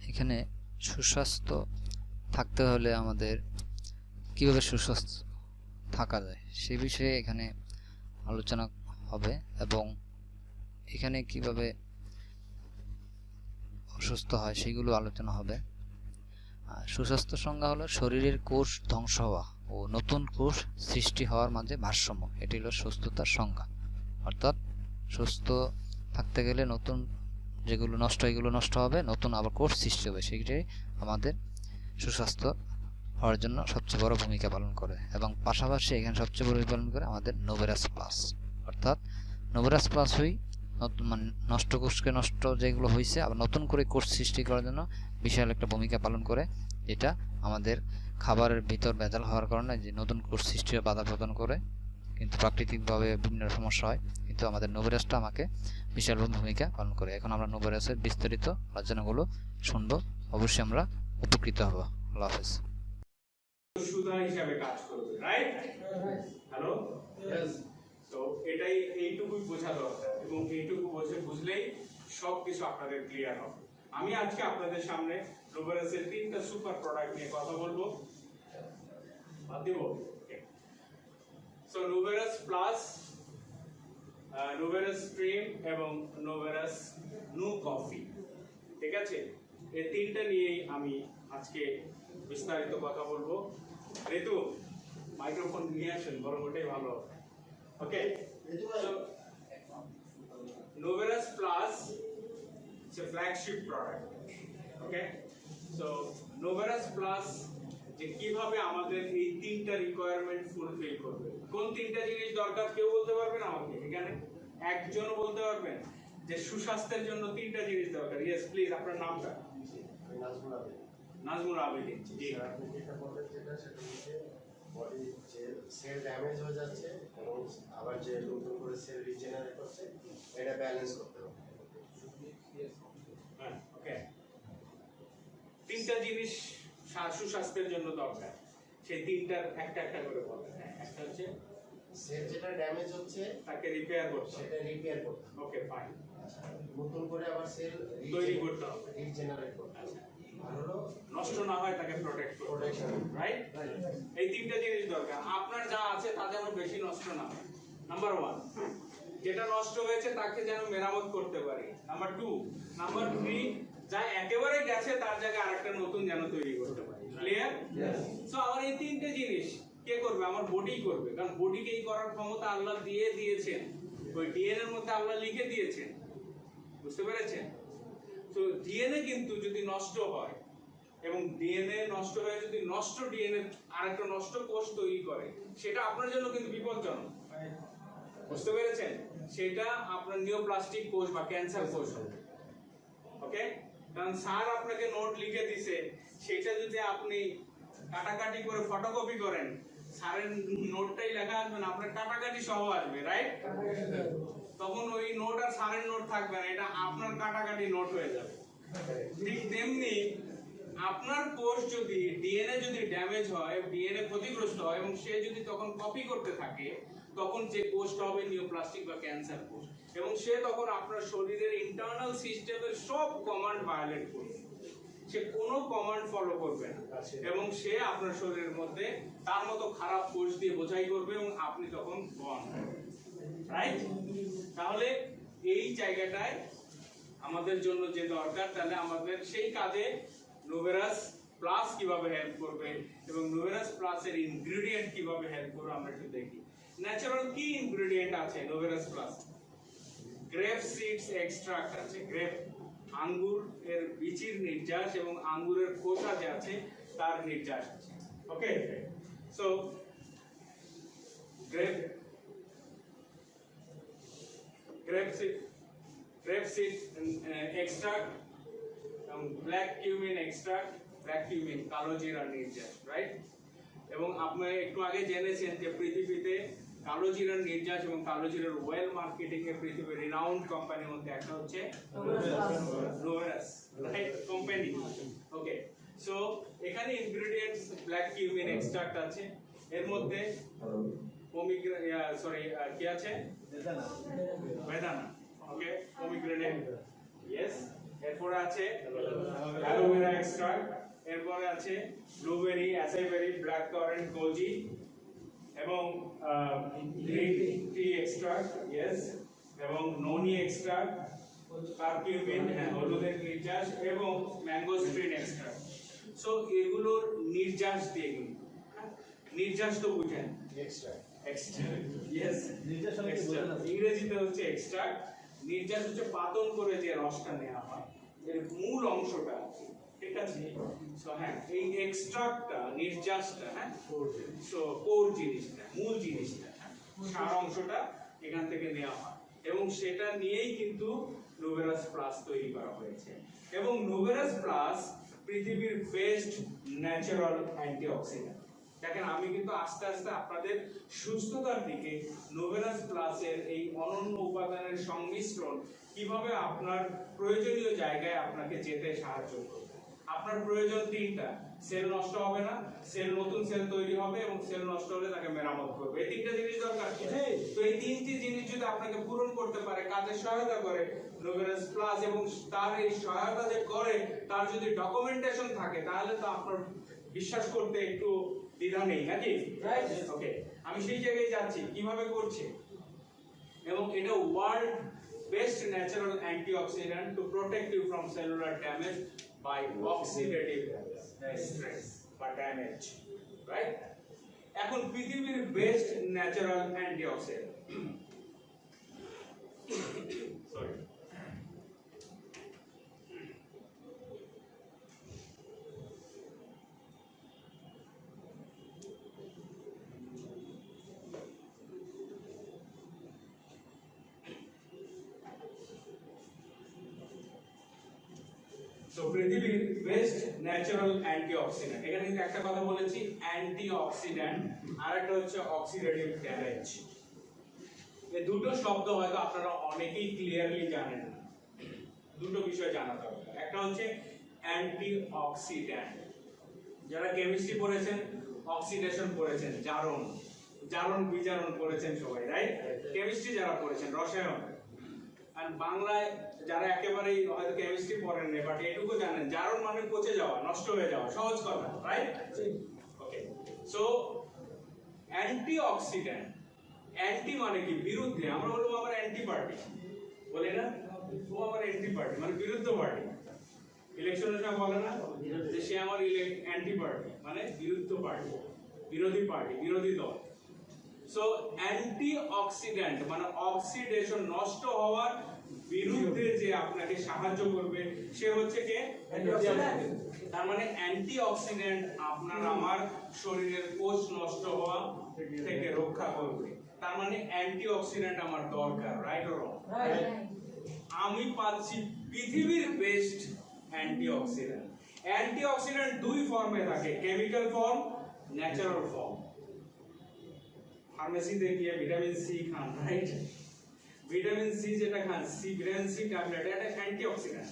Speaker 1: এখানে সুস্বাস্থ্য থাকতে হলে আমাদের কিভাবে সুস্বাস্থ্য থাকা যায় সে বিষয়ে এখানে আলোচনা হবে, এবং এখানে কিভাবে অসুস্থ হয় সেগুলো আলোচনা হবে। সুস্বাস্থ্য সংজ্ঞা হলো শরীরের কোষ ধ্বংস হওয়া ও নতুন কোষ সৃষ্টি হওয়ার মাঝে ভারসাম্য, এটি হলো সুস্থতার সংজ্ঞা। অর্থাৎ সুস্থ থাকতে গেলে নতুন যেগুলো নষ্ট, এগুলো নষ্ট হবে, নতুন আবার কোষ সৃষ্টি হবে, সেটাই আমাদের সুস্বাস্থ্য হওয়ার জন্য সবচেয়ে বড় ভূমিকা পালন করে। এবং পাশাপাশি এখানে সবচেয়ে বড় ভূমিকা পালন করে আমাদের নোভেরাস প্লাস। অর্থাৎ নোভেরাস প্লাস হই নতুন, মানে নষ্ট কোষকে, নষ্ট যেগুলো হয়েছে আবার নতুন করে কোষ সৃষ্টি করার জন্য বিশাল একটা ভূমিকা পালন করে। এটা আমাদের খাবারের ভিতর ভেজাল হওয়ার কারণে যে নতুন কোষ সৃষ্টি বাধা প্রদান করে, কিন্তু প্রাকৃতিকভাবে বিভিন্ন সমস্যা হয়, কিন্তু আমাদের নোভেরাসটা আমাকে বিশাল ভূমিকা পালন করে। এখন আমরা নোভেরাসের বিস্তারিত আলোচনাগুলো শুনবো, অবশ্যই আমরা উপকৃত হব। আল্লাহ হাফেজ।
Speaker 2: সুধা হিসাবে কাজ করবে, রাইট? হ্যালো, তো এটাই, এইটুকুই বোঝা দরকার, এবং এইটুকু বুঝলেই সবকিছু আপনাদের ক্লিয়ার হবে। আমি আজকে আপনাদের সামনে নোভেরাসের 3টা সুপার প্রোডাক্ট নিয়ে কথা বলবো। বাদ দিব? সো নোভেরাস প্লাস, নোভেরাস স্ট্রিম এবং নোভেরাস নু কফি। ঠিক আছে, এই তিনটা নিয়েই আমি আজকে বিস্তারিত কথা বলবো। ঋতু, মাইক্রোফোন নিয়ে আসেন, বরং ওটাই ভালো। ওকে, Noveras Plus is a flagship product. Okay, so Noveras Plus যে কিভাবে আমাদের এই তিনটা রিকোয়ারমেন্ট ফুলফিল করবে, কোন তিনটা জিনিস দরকার কেউ বলতে পারবেন আমাকে? এখানে একজনও বলতে পারবেন যে সুস্বাস্থ্যের জন্য তিনটা জিনিস দরকার? ইয়েস প্লিজ, আপনার নামটা? নাজমুল আবেদিন। জি,
Speaker 5: আপনি যেটা বলেন সেটা হচ্ছে বডি যে সেল ড্যামেজ হয়ে যাচ্ছে এবং আবার যে নতুন করে সেল রিজেনারেট হচ্ছে, এটা ব্যালেন্স করতে হবে।
Speaker 2: হ্যাঁ, ওকে। তিনটা জিনিস সুস্বাস্থ্যের জন্য দরকার, সেই তিনটার একটা একটা করে বলেন। একটা হচ্ছে
Speaker 5: সেল যেটা ড্যামেজ হচ্ছে
Speaker 2: তাকে রিপেয়ার করতে হবে।
Speaker 5: সেটা রিপেয়ার করতে হবে।
Speaker 2: ওকে, ফাইন।
Speaker 5: নতুন করে আবার সেল
Speaker 2: তৈরি করতে হবে,
Speaker 5: রিজেনারেট করতে হবে। আর হলো
Speaker 2: নষ্ট না হয় তাকে প্রোটেক্ট করতে হবে,
Speaker 5: প্রোটেকশন।
Speaker 2: রাইট? এই তিনটা জিনিস দরকার। আপনার যা আছে তা যেন বেশি নষ্ট না হয়, নাম্বার 1। যেটা নষ্ট হয়েছে তাকে যেন মেরামত করতে পারি, নাম্বার 2। নাম্বার 3, যা একেবারে গেছে তার জায়গায় আরেকটা নতুন যেন তৈরি করতে পারি। ক্লিয়ার? সো আমার এই তিনটে জিনিস কে করবে? আমার বডি করবে, কারণ বডিকে এই করার ক্ষমতা আল্লাহ দিয়েছেন, ওই ডিএনএ এর মধ্যে আল্লাহ লিখে দিয়েছেন। বুঝতে পেরেছেন? তো ডিএনএ কিন্তু যদি নষ্ট হয় এবং ডিএনএ নষ্ট হয়ে যদি নষ্ট ডিএনএ আরেকটা নষ্ট কোষ তৈরি করে, সেটা আপনার জন্য কিন্তু বিপজ্জনক। বুঝতে পেরেছেন? সেটা আপনার নিওপ্লাস্টিক কোষ বা ক্যান্সার কোষ হবে। ওকে, কারণ স্যার আপনাকে নোট লিখে দিছে, সেটা যদি আপনি কাটাকাটি করে ফটোকপি করেন, স্যারের নোটটাই লেখা আসবে না, আপনার কাটাকাটি সহ আসবে, রাইট? তখন ওই নোট আর স্যারের নোট থাকবে না, এটা আপনার কাটাকাটি নোট হয়ে যাবে। ঠিক তেমনি আপনার কোষ যদি ডিএনএ যদি ড্যামেজ হয়, ডিএনএ ক্ষতিগ্রস্ত হয় এবং সে যদি তখন কপি করতে থাকে, তখন যে কোষটা হবে নিওপ্লাস্টিক বা ক্যান্সার কোষ, এবং সে তখন আপনার শরীরের ইন্টারনাল সিস্টেমের সব কমান্ড ভায়োলেট করবে। সে কোনো কমান্ড ফলো করবে না এবং সে আপনার শরীরের মধ্যে তার মতো খারাপ কোষ দিয়ে বোঝাই করবে এবং আপনি তখন গন, রাইট? তাহলে এই জায়গাটায় আমাদের জন্য যে দরকার, তাহলে আমাদের সেই কাজে নোভেরাস প্লাস কিভাবে হেল্প করবে এবং নোভেরাস প্লাস এর ইনগ্রেডিয়েন্ট কিভাবে হেল্প করবে আমরা একটু দেখি। ন্যাচারাল কি ইনগ্রেডিয়েন্ট আছে নোভেরাস প্লাস? গ্রেপ সিডস এক্সট্রাক্ট আছে, গ্রেপ আঙ্গুর এর বীজের নির্যাস এবং আঙ্গুরের খোসা যে আছে তার নির্যাস আছে। ওকে, সো গ্রেপ সিড এক্সট্রাক্ট এবং black cumin extract, black cumin কালো জিরা নির্যাস, রাইট? এবং আপনি একটু আগে জেনেছেন যে পৃথিবীতে কালো জিরার নির্যাস এবং কালো জিরার ওয়েল মার্কেটিং এর পৃথিবীর রিনাউন্ড কোম্পানির মধ্যে একটা হচ্ছে নোভেরাস, রাইট? কোম্পানি। ওকে, সো এখানে ইনগ্রেডিয়েন্টস ব্ল্যাক কিউমিন এক্সট্রাক্ট আছে, এর মধ্যে কি আছে? বেদানা। ওকে, পমিগ্রেনেট, ইয়েস। এরপরে আছে অ্যালোভেরা এক্সট্রাক্ট, এরপরে আছে ব্লুবেরি, অ্যাসাইবেরি, ব্ল্যাক কারেন্ট, গোজি এবং গ্রিন টি এক্সট্রাক্ট, ইয়েস, এবং ননি এক্সট্রাক্ট, কারকিউমিন, হলুদের নির্যাস এবং ম্যাঙ্গোস্ট্রিন এক্সট্রাক্ট। সো এগুলোর নির্যাস দিয়ে, নির্যাস তো বুঝেন,
Speaker 5: এক্সট্রা
Speaker 2: ইংরেজিতে হচ্ছে এক্সট্রাক্ট। নির্যাস হচ্ছে পাতন করে যে রসটা নেওয়া হয়, এর মূল অংশটা আছে, ঠিক আছে? সো হ্যাঁ, এই এক্সট্রাক্টটা, নির্যাসটা, হ্যাঁ, সো কোর জিনিসটা, মূল জিনিসটা, সার অংশটা এখান থেকে নেওয়া হয় এবং সেটা নিয়েই কিন্তু নোভেরাস প্লাস তৈরি করা হয়েছে। এবং নোভেরাস প্লাস পৃথিবীর বেস্ট ন্যাচারাল অ্যান্টিঅক্সিডেন্ট। দেখেন, আমি কিন্তু আস্তে আস্তে আপনাদের সুস্থতার দিকে নোভেরাস প্লাসের এই অনন্য উপাদানের সংমিশ্রণ কিভাবে আপনার প্রয়োজনীয় জায়গায় আপনাকে যেতে সাহায্য করবে। আপনার প্রয়োজন তিনটা: সেল নষ্ট হবে না, সেল নতুন সেল তৈরি হবে এবং সেল নষ্ট হলে তাকে মেরামত করবে। এই তিনটা জিনিস দরকার। তো এই তিনটি জিনিস যদি আপনাকে পূরণ করতে পারে, কাজে সহায়তা করে নোভেরাস প্লাস, এবং তার এই সহায়তা যে করে তার যদি ডকুমেন্টেশন থাকে, তাহলে তো আপনার বিশ্বাস করতে একটু দ্বিধা নেই, নাকি? ওকে, আমি সেই জায়গায় যাচ্ছি। কিভাবে করছে? এবং এটা world best natural antioxidant to protect you from cellular damage by oxidative stress বা ড্যামেজ, রাইট? এখন পৃথিবীর বেস্ট ন্যাচারাল অ্যান্টিঅক্সিডেন্ট, সরি, তো পৃথিবীর বেস্ট ন্যাচারাল অ্যান্টিঅক্সিডেন্ট, এখানে কিন্তু একটা কথা বলেছি অ্যান্টিঅক্সিডেন্ট, আর একটা হচ্ছে অক্সিডেটিভ ড্যামেজ। এই দুটো শব্দ হয়তো আপনারা অনেকেই ক্লিয়ারলি জানেন না, দুটো বিষয় জানা দরকার। একটা হচ্ছে অ্যান্টিঅক্সিডেন্ট, যারা কেমিস্ট্রি পড়েছেন, অক্সিডেশন পড়েছেন, জারণ জারণ বিজারণ পড়েছেন সবাই, রাইট? কেমিস্ট্রি যারা পড়েছেন, রসায়ন, আর বাংলায় যারা একেবারেই হয়তো কেমিস্ট্রি পড়েন না, বাট এটুকু জানেন জারণ মানে পচে যাওয়া, নষ্ট হয়ে যাওয়া, সহজ কথা, রাইট? ওকে, সো অ্যান্টিঅক্সিডেন্ট, অ্যান্টি মানে কি? বিরুদ্ধে। আমরা বলবো আমার অ্যান্টি পার্টি, বলি না? ও আমার অ্যান্টি পার্টি মানে বিরুদ্ধ পার্টি। ইলেকশনের সময় বলে না যে সে আমার অ্যান্টি পার্টি, মানে বিরুদ্ধ পার্টি, বিরোধী পার্টি, বিরোধী দল। সো অ্যান্টিঅক্সিডেন্ট মানে অক্সিডেশন, নষ্ট হওয়ার বিরুদ্ধে যে আপনাকে সাহায্য করবে সে হচ্ছে কে? তার মানে অ্যান্টিঅক্সিডেন্ট আপনার আমার শরীরের কোষ নষ্ট হওয়া থেকে রক্ষা করবে। তার মানে অ্যান্টিঅক্সিডেন্ট আমার দরকার, রাইট অর রং? আমি পাচ্ছি পৃথিবীর বেস্ট অ্যান্টিঅক্সিডেন্ট। অ্যান্টিঅক্সিডেন্ট দুই ফর্মে থাকে, কেমিক্যাল ফর্ম, ন্যাচারাল ফর্ম। ফার্মেসিতে গিয়ে ভিটামিন সি খান, রাইট? ভিটামিন সি যেটা খান, সি ভিটামিন সি ট্যাবলেট, এটা অ্যান্টিঅক্সিডেন্ট।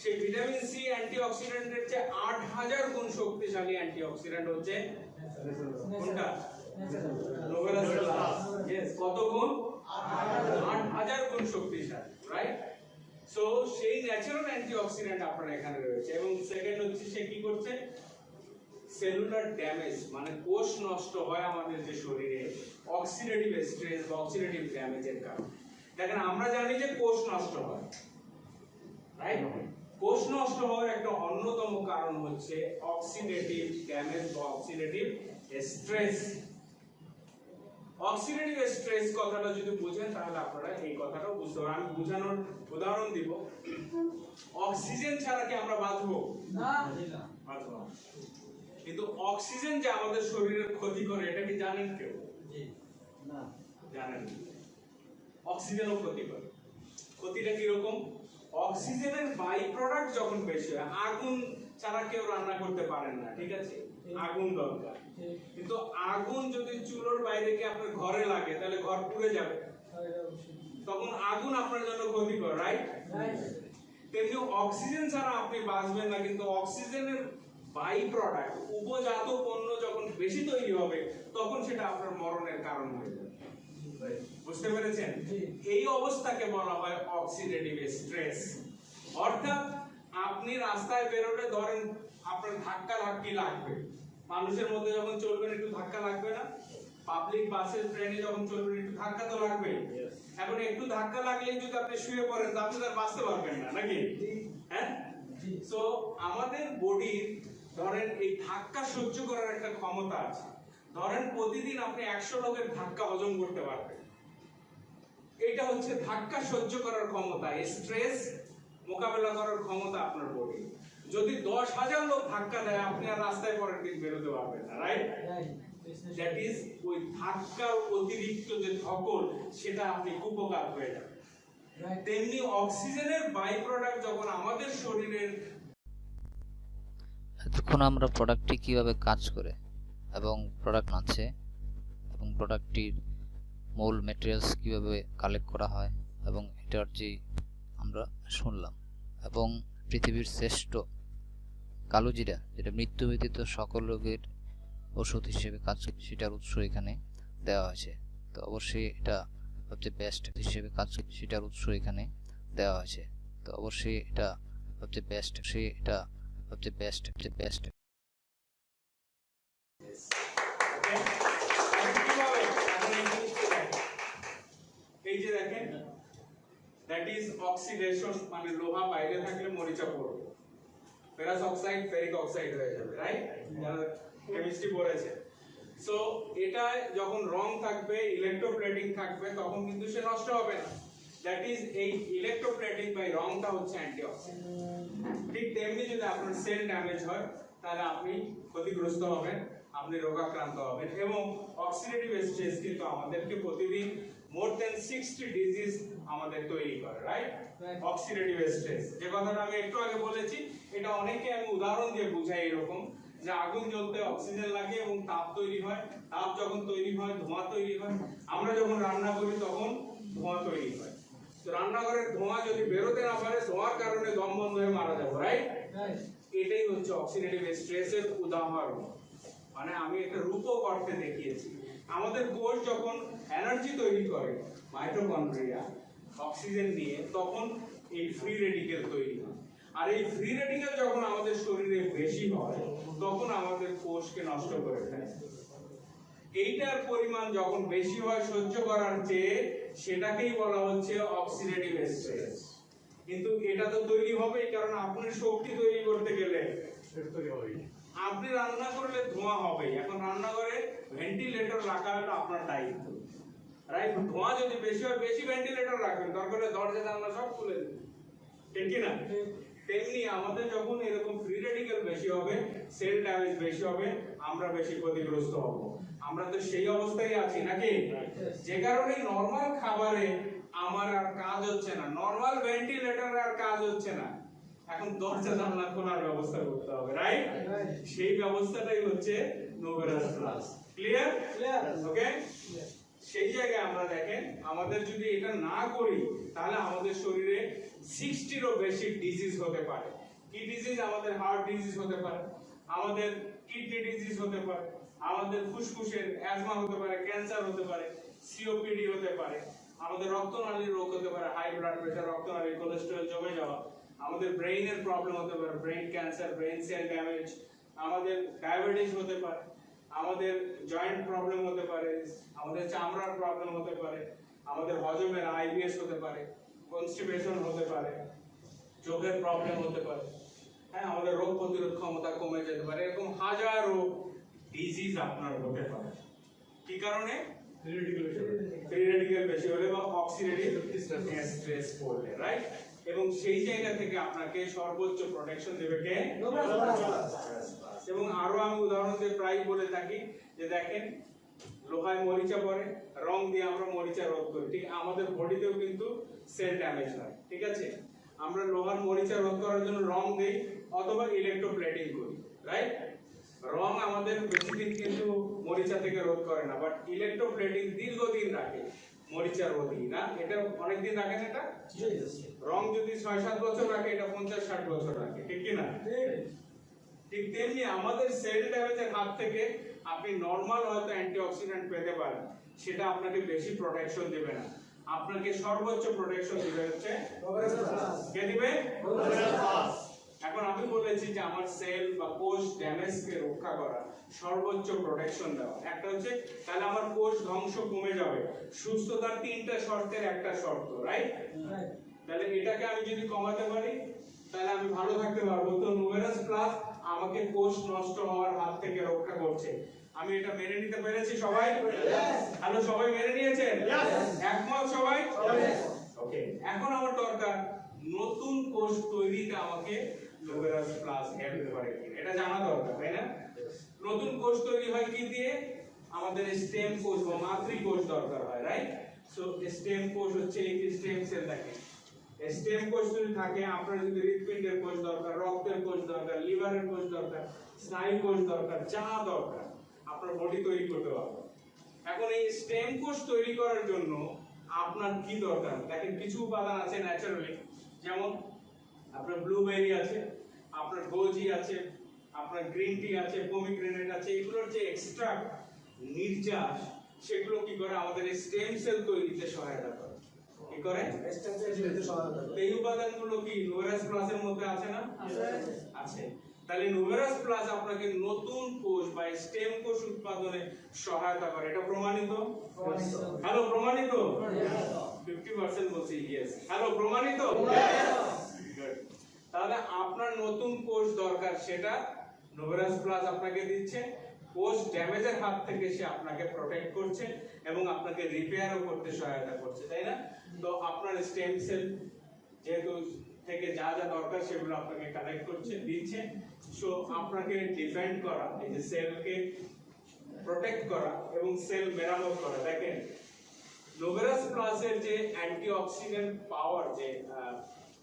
Speaker 2: সেই ভিটামিন সি অ্যান্টিঅক্সিডেন্টের চেয়ে 8000 গুণ শক্তিশালী অ্যান্টিঅক্সিডেন্ট হচ্ছে কোনটা? নোভেলাস প্লাস। यस, কত গুণ? 8000 গুণ শক্তিশালী, রাইট? সো সেই ন্যাচারাল অ্যান্টিঅক্সিডেন্ট আপনার এখানে রয়েছে। এবং সেকেন্ড হচ্ছে সে কি করছে? সেলুলার ড্যামেজ মানে কোষ নষ্ট হয় আমাদের যে শরীরে অক্সিডেটিভ স্ট্রেস বা অক্সিডেটিভ ড্যামেজের কারণে। দেখেন আমরা জানি যে কোষ নষ্ট হয়, রাইট? কোষ নষ্ট হওয়ার একটা অন্যতম কারণ হচ্ছে অক্সিডেটিভ ড্যামেজ বা অক্সিডেটিভ স্ট্রেস। অক্সিডেটিভ স্ট্রেস কথাটা যদি বুঝেন তাহলে আপনারা এই কথাটাও বুঝতে পারবেন। আমি বোঝানোর উদাহরণ দিব। অক্সিজেন ছাড়া কি আমরা বাঁচবো? না, বাঁচবো না। কিন্তু অক্সিজেন যে আমাদের শরীরের ক্ষতি করে এটা কি জানেন কেউ? না, জানেন না। অক্সিজেনও ক্ষতি করে। ক্ষতিটা কি রকম? অক্সিজেনের বাই প্রোডাক্ট যখন বেশি হয়, আগুন ছাড়া কেউ রান্না করতে পারেন না, ঠিক আছে? আগুন দরকার। কিন্তু আগুন যদি চুলোর বাইরে গিয়ে আপনার ঘরে লাগে তাহলে ঘর পুড়ে যাবে, তখন আগুন আপনার জন্য ক্ষতিকর, রাইট? তেমনি অক্সিজেন ছাড়া আপনি বাঁচবেন না, কিন্তু অক্সিজেনের বাই প্রোডাক্ট, উপজাত পণ্য যখন বেশি তৈরি হবে তখন সেটা আপনার মরণের কারণ হয়ে যাবে। বুঝতে পেরেছেন? এই অবস্থাকে বলা হয় অক্সিডেটিভ স্ট্রেস। অর্থাৎ আপনি রাস্তায় বেরোলে ধরেন আপনার ধাক্কা ধাক্কি লাগবে, মানুষের মধ্যে যখন চলবেন একটু ধাক্কা লাগবে না? পাবলিক বাসে ট্রেনে যখন চলবেন একটু ধাক্কা তো লাগবে। এখন একটু ধাক্কা লাগলেই যদি আপনি শুয়ে পড়েন তাহলে আপনি আর বাঁচতে পারবেন না, নাকি? হ্যাঁ, সো আমাদের বডির ধরেন এই ধাক্কা সহ্য করার একটা ক্ষমতা আছে। ধরেন প্রতিদিন আপনি 100 লোকের ধাক্কা হজম করতে পারবেন, এটা হচ্ছে ধাক্কা সহ্য করার ক্ষমতা, স্ট্রেস মোকাবেলা করার ক্ষমতা আপনার বডি। যদি 10,000 লোক ধাক্কা দেয় আপনি আর রাস্তায় পরের দিন বেরোতে পারবেন না, রাইট? দ্যাট ইজ ওই ধাক্কার অতিরিক্ত যে ধকল সেটা আপনি কুপকার হয়ে যাবে। তেমনি অক্সিজেনের বাই প্রোডাক্ট যখন আমাদের শরীরের,
Speaker 1: এতক্ষণ আমরা প্রোডাক্টটি কিভাবে কাজ করে এবং প্রোডাক্ট আছে এবং প্রোডাক্টটির মূল ম্যাটেরিয়ালস কিভাবে কালেক্ট করা হয় এবং এটার যে আমরা শুনলাম, এবং পৃথিবীর শ্রেষ্ঠ কালোজিরা যেটা মৃত্যু ব্যতীত সকল রোগের ওষুধ হিসেবে কাজ করে সেটার উৎস এখানে দেওয়া হয়েছে। তো অবশ্যই এটা সবচেয়ে বেস্ট হিসেবে কাজ করে সেটার উৎস এখানে দেওয়া হয়েছে। তো অবশ্যই এটা সবচেয়ে বেস্ট, এটা সবচেয়ে বেস্ট।
Speaker 2: এই যে দ্যাট ইজ অক্সিডেশন, মানে লোহা বাইরে থাকলে মরিচা পড়বে, ফেরাস অক্সাইড ফেরিক অক্সাইড হয়ে যাবে, রাইট? যারা কেমিস্ট্রি পড়েছে। সো এটা যখন রং থাকবে, ইলেকট্রোপ্লেটিং থাকবে, তখন কিন্তু সে নষ্ট হবে না। দ্যাট ইজ এই ইলেকট্রোপ্লেটিং বাই রংটা হচ্ছে অ্যান্টিঅক্সিডেন্ট। ঠিক তেমনি যদি আপনার সেল ড্যামেজ হয় তাহলে আপনি ক্ষতিগ্রস্ত হবেন, আপনি রোগাক্রান্ত হবেন। এবং অক্সিডেটিভ স্ট্রেস কিন্তু আমাদেরকে প্রতিদিন মোর দেন 60 ডিজিজ আমাদের তৈরি করে, রাইট? অক্সিডেটিভ স্ট্রেস, যে কথাটা আমি একটু আগে বলেছি, এটা অনেকে আমি উদাহরণ দিয়ে বুঝাই এরকম, যে আগুন জ্বলতে অক্সিজেন লাগে এবং তাপ তৈরি হয়, তাপ যখন তৈরি হয় ধোঁয়া তৈরি হয়, আমরা যখন রান্না করি তখন ধোঁয়া তৈরি হয়। তো রান্নাঘরের ধোঁয়া যদি বেরোতে না পারে, ধোঁয়ার কারণে দম বন্ধ হয়ে মারা যাবে, রাইট? এটাই হচ্ছে অক্সিডেটিভ স্ট্রেসের উদাহরণ। মানে আমি একটা রূপক অর্থে দেখিয়েছি। আমাদের কোষ যখন এনার্জি তৈরি করে মাইটোকন্ড্রিয়া অক্সিজেন নিয়ে, তখন এই ফ্রি রেডিকেল তৈরি হয়। আর এই ফ্রি রেডিকেল যখন আমাদের শরীরে বেশি হয়, তখন আমাদের কোষকে নষ্ট করে ফেলে। এইটার পরিমাণ যখন বেশি হয় সহ্য করার চেয়ে, সেটাকেই বলা হচ্ছে অক্সিডেটিভ স্ট্রেস। কিন্তু এটা তো তৈরি হবেই, কারণ আপনার শক্তি তৈরি করতে গেলে আপনি রান্না করলে ধোঁয়া হবেই। এখন রান্নাঘরে ভেন্টিলেটর রাখাটা আপনার দায়িত্ব, রাইট? ধোঁয়া যদি বেশি হয়, বেশি ভেন্টিলেটর রাখবেন, দরকার হলে দরজা জানলা সব খুলে দিন, ঠিক কি না? তেমনি আমাদের যখন এরকম ফ্রি রেডিকেল বেশি হবে, সেল ড্যামেজ বেশি হবে, আমরা বেশি ক্ষতিগ্রস্ত হব। আমরা তো সেই অবস্থায় আছি নাকি? যে কারণে নরমাল খাবারে আমার আর কাজ হচ্ছে না, নরমাল ভেন্টিলেটরে আর কাজ হচ্ছে না, এখন দরজা জানলা খোলার ব্যবস্থা করতে হবে, রাইট? সেই ব্যবস্থাটাই হচ্ছে নোভেরাস প্লাস। ক্লিয়ার? ওকে। সেই জায়গায় আমরা দেখেন, আমাদের যদি এটা না করি তাহলে আমাদের শরীরে 60-এরও বেশি ডিজিজ হতে পারে। কি ডিজিজ? আমাদের হার্ট ডিজিজ হতে পারে, আমাদের কিডনি ডিজিজ হতে পারে, আমাদের ফুসফুসের অ্যাজমা হতে পারে, ক্যান্সার হতে পারে, সিওপিডি হতে পারে, আমাদের রক্তনালীর রোগ হতে পারে, হাই ব্লাড প্রেশার, রক্তনালী কোলেস্টেরল জমে যাওয়া, আমাদের ব্রেইনের প্রবলেম হতে পারে, brain cancer, brain sell damage, আমাদের ডায়াবেটিস হতে পারে, আমাদের জয়েন্ট প্রবলেম হতে পারে, আমাদের চামড়ার প্রবলেম হতে পারে, আমাদের হজমের আইবিএস হতে পারে, কনস্টিপেশন হতে পারে, চোখের প্রবলেম হতে পারে, হ্যাঁ, আমাদের রোগ প্রতিরোধ ক্ষমতা কমে যেতে পারে। এরকম হাজারো ডিজিজ আপনার হতে পারে। কি কারণে? ফ্রি রেডিকেল বেশি হলে বা অক্সিডেটিভ স্ট্রেস পড়লে, রাইট? এবং সেই জায়গা থেকে আপনাকে সর্বোচ্চ প্রোটেকশন দেবে কে? এবং আরো আমি উদাহরণ দিয়ে প্রায় বলে থাকি যে দেখেন, লোহায় মরিচা পড়ে, রং দিয়ে আমরা মরিচা রোধ করি, ঠিক আমাদের বডিতেও কিন্তু সেল ড্যামেজ হয়, ঠিক আছে? আমরা লোহার মরিচা রোধ করার জন্য রং দেই অথবা ইলেকট্রোপ্লেটিং করি, রাইট? রং আমাদের বেশিদিন কিন্তু মরিচা থেকে রোধ করে না, বাট ইলেকট্রোপ্লেটিং দীর্ঘদিন রাখে মরিচা রোধই না। এটা অনেকদিন রাখে না। এটা রং যদি 6-7 বছর রাখে, এটা 50-60 বছর রাখে, ঠিক কি না? ঠিক তেমনি আমাদের সেল ড্যামেজের হাত থেকে আপনি নরমাল হয়তো অ্যান্টিঅক্সিডেন্ট পেতে পারেন, সেটা আপনাকে বেশি প্রোটেকশন দেবে না, আপনাকে সর্বোচ্চ প্রোটেকশন দিবে হচ্ছে কে দিবে? এখন আমি বলেছি যে আমার সেল বা কোষ ড্যামেজকে রক্ষা করা, সর্বোচ্চ প্রোটেকশন দেওয়া। একটা হচ্ছে তাহলে আমার কোষ ধ্বংস কমে যাবে, সুস্থতার 3টা শর্তের একটা শর্ত, রাইট? তাহলে এটাকে আমি যদি কমাতে পারি তাহলে আমি ভালো থাকতে পারবো। তো নোভেরাস প্লাস আমাকে কোষ নষ্ট হওয়ার হাত থেকে রক্ষা করছে। আমি এটা মেনে নিতে পেরেছি সবাই? হ্যালো, সবাই মেনে নিয়েছেন? একমত সবাই? ওকে। এখন আমার দরকার নতুন কোষ তৈরিতে আমাকে নোভেরাস প্লাস হেল্প করে কিনা, এটা জানা দরকার, তাই না? নতুন কোষ তৈরি হয় কি দিয়ে? আমাদের স্টেম কোষ বা মাতৃ কোষ দরকার হয়, রাইট? সো স্টেম কোষ হচ্ছে এই স্টেম সেল থাকে। স্টেম কোষ যদি থাকে, আপনার যদি হৃৎপিণ্ডের কোষ দরকার, রক্তের কোষ দরকার, লিভারের কোষ দরকার, স্নায়ু কোষ দরকার, যা দরকার আপনার বডি তৈরি করতে পারবে। এখন এই স্টেম কোষ তৈরি করার জন্য আপনার কি দরকার? দেখেন, কিছু উপাদান আছে ন্যাচারালি, যেমন আপনার ব্লুবেরি আছে, আপনার গোজি আছে, আপনার গ্রিন টি আছে, পমিগ্রেনেট আছে। এগুলোর যে এক্সট্রাক্ট, নির্যাস, সেগুলো কি করে? আমাদের স্টেম সেল তৈরিতে সহায়তা করে। কি করে? স্টেম সেল তৈরিতে সহায়তা করে। এই উপাদানগুলো কি নোভেরাস প্লাসের মধ্যে আছে না? আছে। তাহলে নোভেরাস প্লাস আপনাকে নতুন কোষ বা স্টেম কোষ উৎপাদনে সহায়তা করে। এটা প্রমাণিত? হ্যালো, প্রমাণিত? 50% বলছে ইয়েস। হ্যালো, প্রমাণিত? Good. তাহলে আপনার নতুন কোষ দরকার, সেটা নোভেরাস প্লাস আপনাকে দিচ্ছে। কোষ ড্যামেজের হাত থেকে সে আপনাকে প্রোটেক্ট করছে এবং আপনাকে রিপেয়ারও করতে সহায়তা করছে, তাই না? তো আপনার স্টেম সেল যেহেতু থেকে যা যা দরকার সেগুলো আপনাকে কালেক্ট করছে, দিচ্ছে। সো আপনাকে ডিফেন্ড করা, এই যে সেলকে প্রোটেক্ট করা এবং সেল মেরামত করা। দেখেন নোভেরাস প্লাসের যে অ্যান্টিঅক্সিডেন্ট পাওয়ার, যে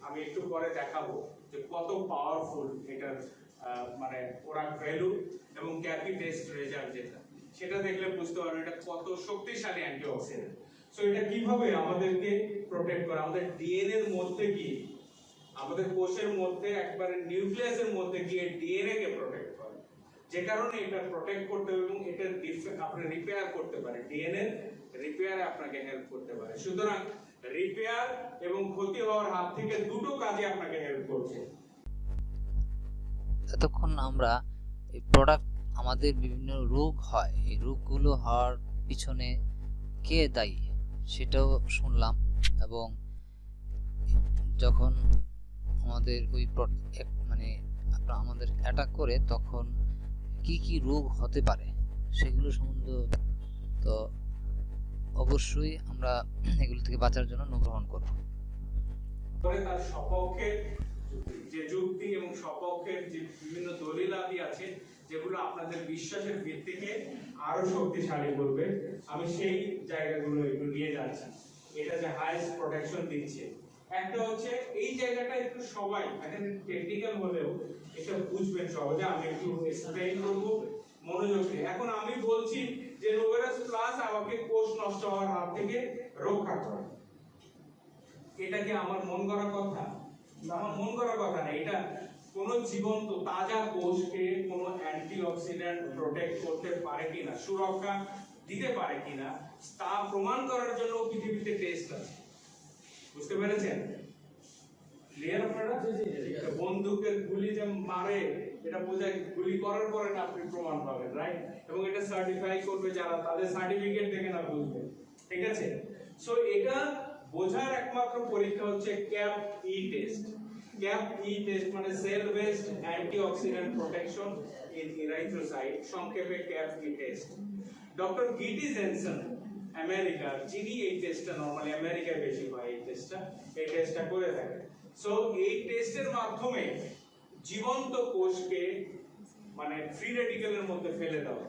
Speaker 2: আমি একটু পরে দেখাবো যে কত পাওয়ারফুল এটার মানে ওরা ভ্যালু এবং ক্যাপি টেস্ট রেজাল্ট যেটা, সেটা দেখলে বুঝতে পারবেন এটা কত শক্তিশালী অ্যান্টিঅক্সিডেন্ট। সো এটা কিভাবে আমাদেরকে প্রোটেক্ট করে, আমাদের ডিএনএ এর মধ্যে গিয়ে, আমাদের কোষের মধ্যে একবারে নিউক্লিয়াসের মধ্যে গিয়ে ডিএনএ কে প্রোটেক্ট করে, যে কারণে এটা প্রোটেক্ট করতে হবে এবং এটা আপনি রিপেয়ার করতে পারে, ডিএনএ রিপেয়ারে আপনাকে হেল্প করতে পারে। সুতরাং রিপেয়ার এবং ক্ষতি হওয়ার হাত থেকে দুটো কাজে আপনাকে হেল্প করছে।
Speaker 1: এতক্ষণ আমরা এই প্রোডাক্ট, আমাদের বিভিন্ন রোগ হয়, এই রোগগুলো হওয়ার পিছনে কে দায়ী সেটাও শুনলাম, এবং যখন আমাদের ওই মানে আমাদের অ্যাটাক করে তখন কি কি রোগ হতে পারে সেগুলো সম্বন্ধে, তো অবশ্যই আমরা এগুলো থেকে বাঁচার জন্য অনুগ্রহণ করব।
Speaker 2: পরে তার সপক্ষে যে যুক্তি এবং সপক্ষের যে বিভিন্ন দলিলাদি আছে, যেগুলো আপনাদের বিশ্বাসের ভিত্তিকে আরো শক্তিশালী করবে, আমি সেই জায়গাগুলো একটু নিয়ে যাচ্ছি। এটা যে হাইয়েস্ট প্রোটেকশন দিচ্ছে, একটা হচ্ছে এই জায়গাটা একটু সবাই এখানে টেকনিক্যাল হলেও এটা বুঝবেন সহজে, আমি একটু এক্সপ্লেইন করব মনোযোগ দিয়ে। এখন আমি বলছি যে নোভেরাস প্লাস আমাকে কোষ নষ্ট হওয়ার হাত থেকে রক্ষা করে, এটা কি আমার মন করা কথা? আমার মন করা কথা না, এটা কোন জীবন্ত তাজা কোষকে কোন অ্যান্টিঅক্সিডেন্ট প্রোটেক্ট করতে পারে কিনা, সুরক্ষা দিতে পারে কিনা, তা প্রমাণ করার জন্য পৃথিবীতে টেস্ট আছে। বুঝতে পেরেছেন? ক্লিয়ার আপনারা? বন্দুকের গুলি যে মারে এটা বোঝায় গুলি করার পরে না আপনি প্রমাণ পাবেন, রাইট? এবং এটা সার্টিফাই করবে যারা, তাদের সার্টিফিকেট দেখে না বুঝবে, ঠিক আছে? সো এটা বোঝার একমাত্র পরীক্ষা হচ্ছে CAP e test. CAP e test মানে cell based antioxidant protection in erythrocyte, সংক্ষেপে CAP e test. Doctor Gitte Jensen আমেরিকার, যিনি এই টেস্টটা নরমালি আমেরিকায় বেশি হয়, এই টেস্টটা করে থাকে। সো এই টেস্টের মাধ্যমে জীবন্ত কোষকে মানে ফ্রি রেডিক্যালের মধ্যে ফেলে দাও।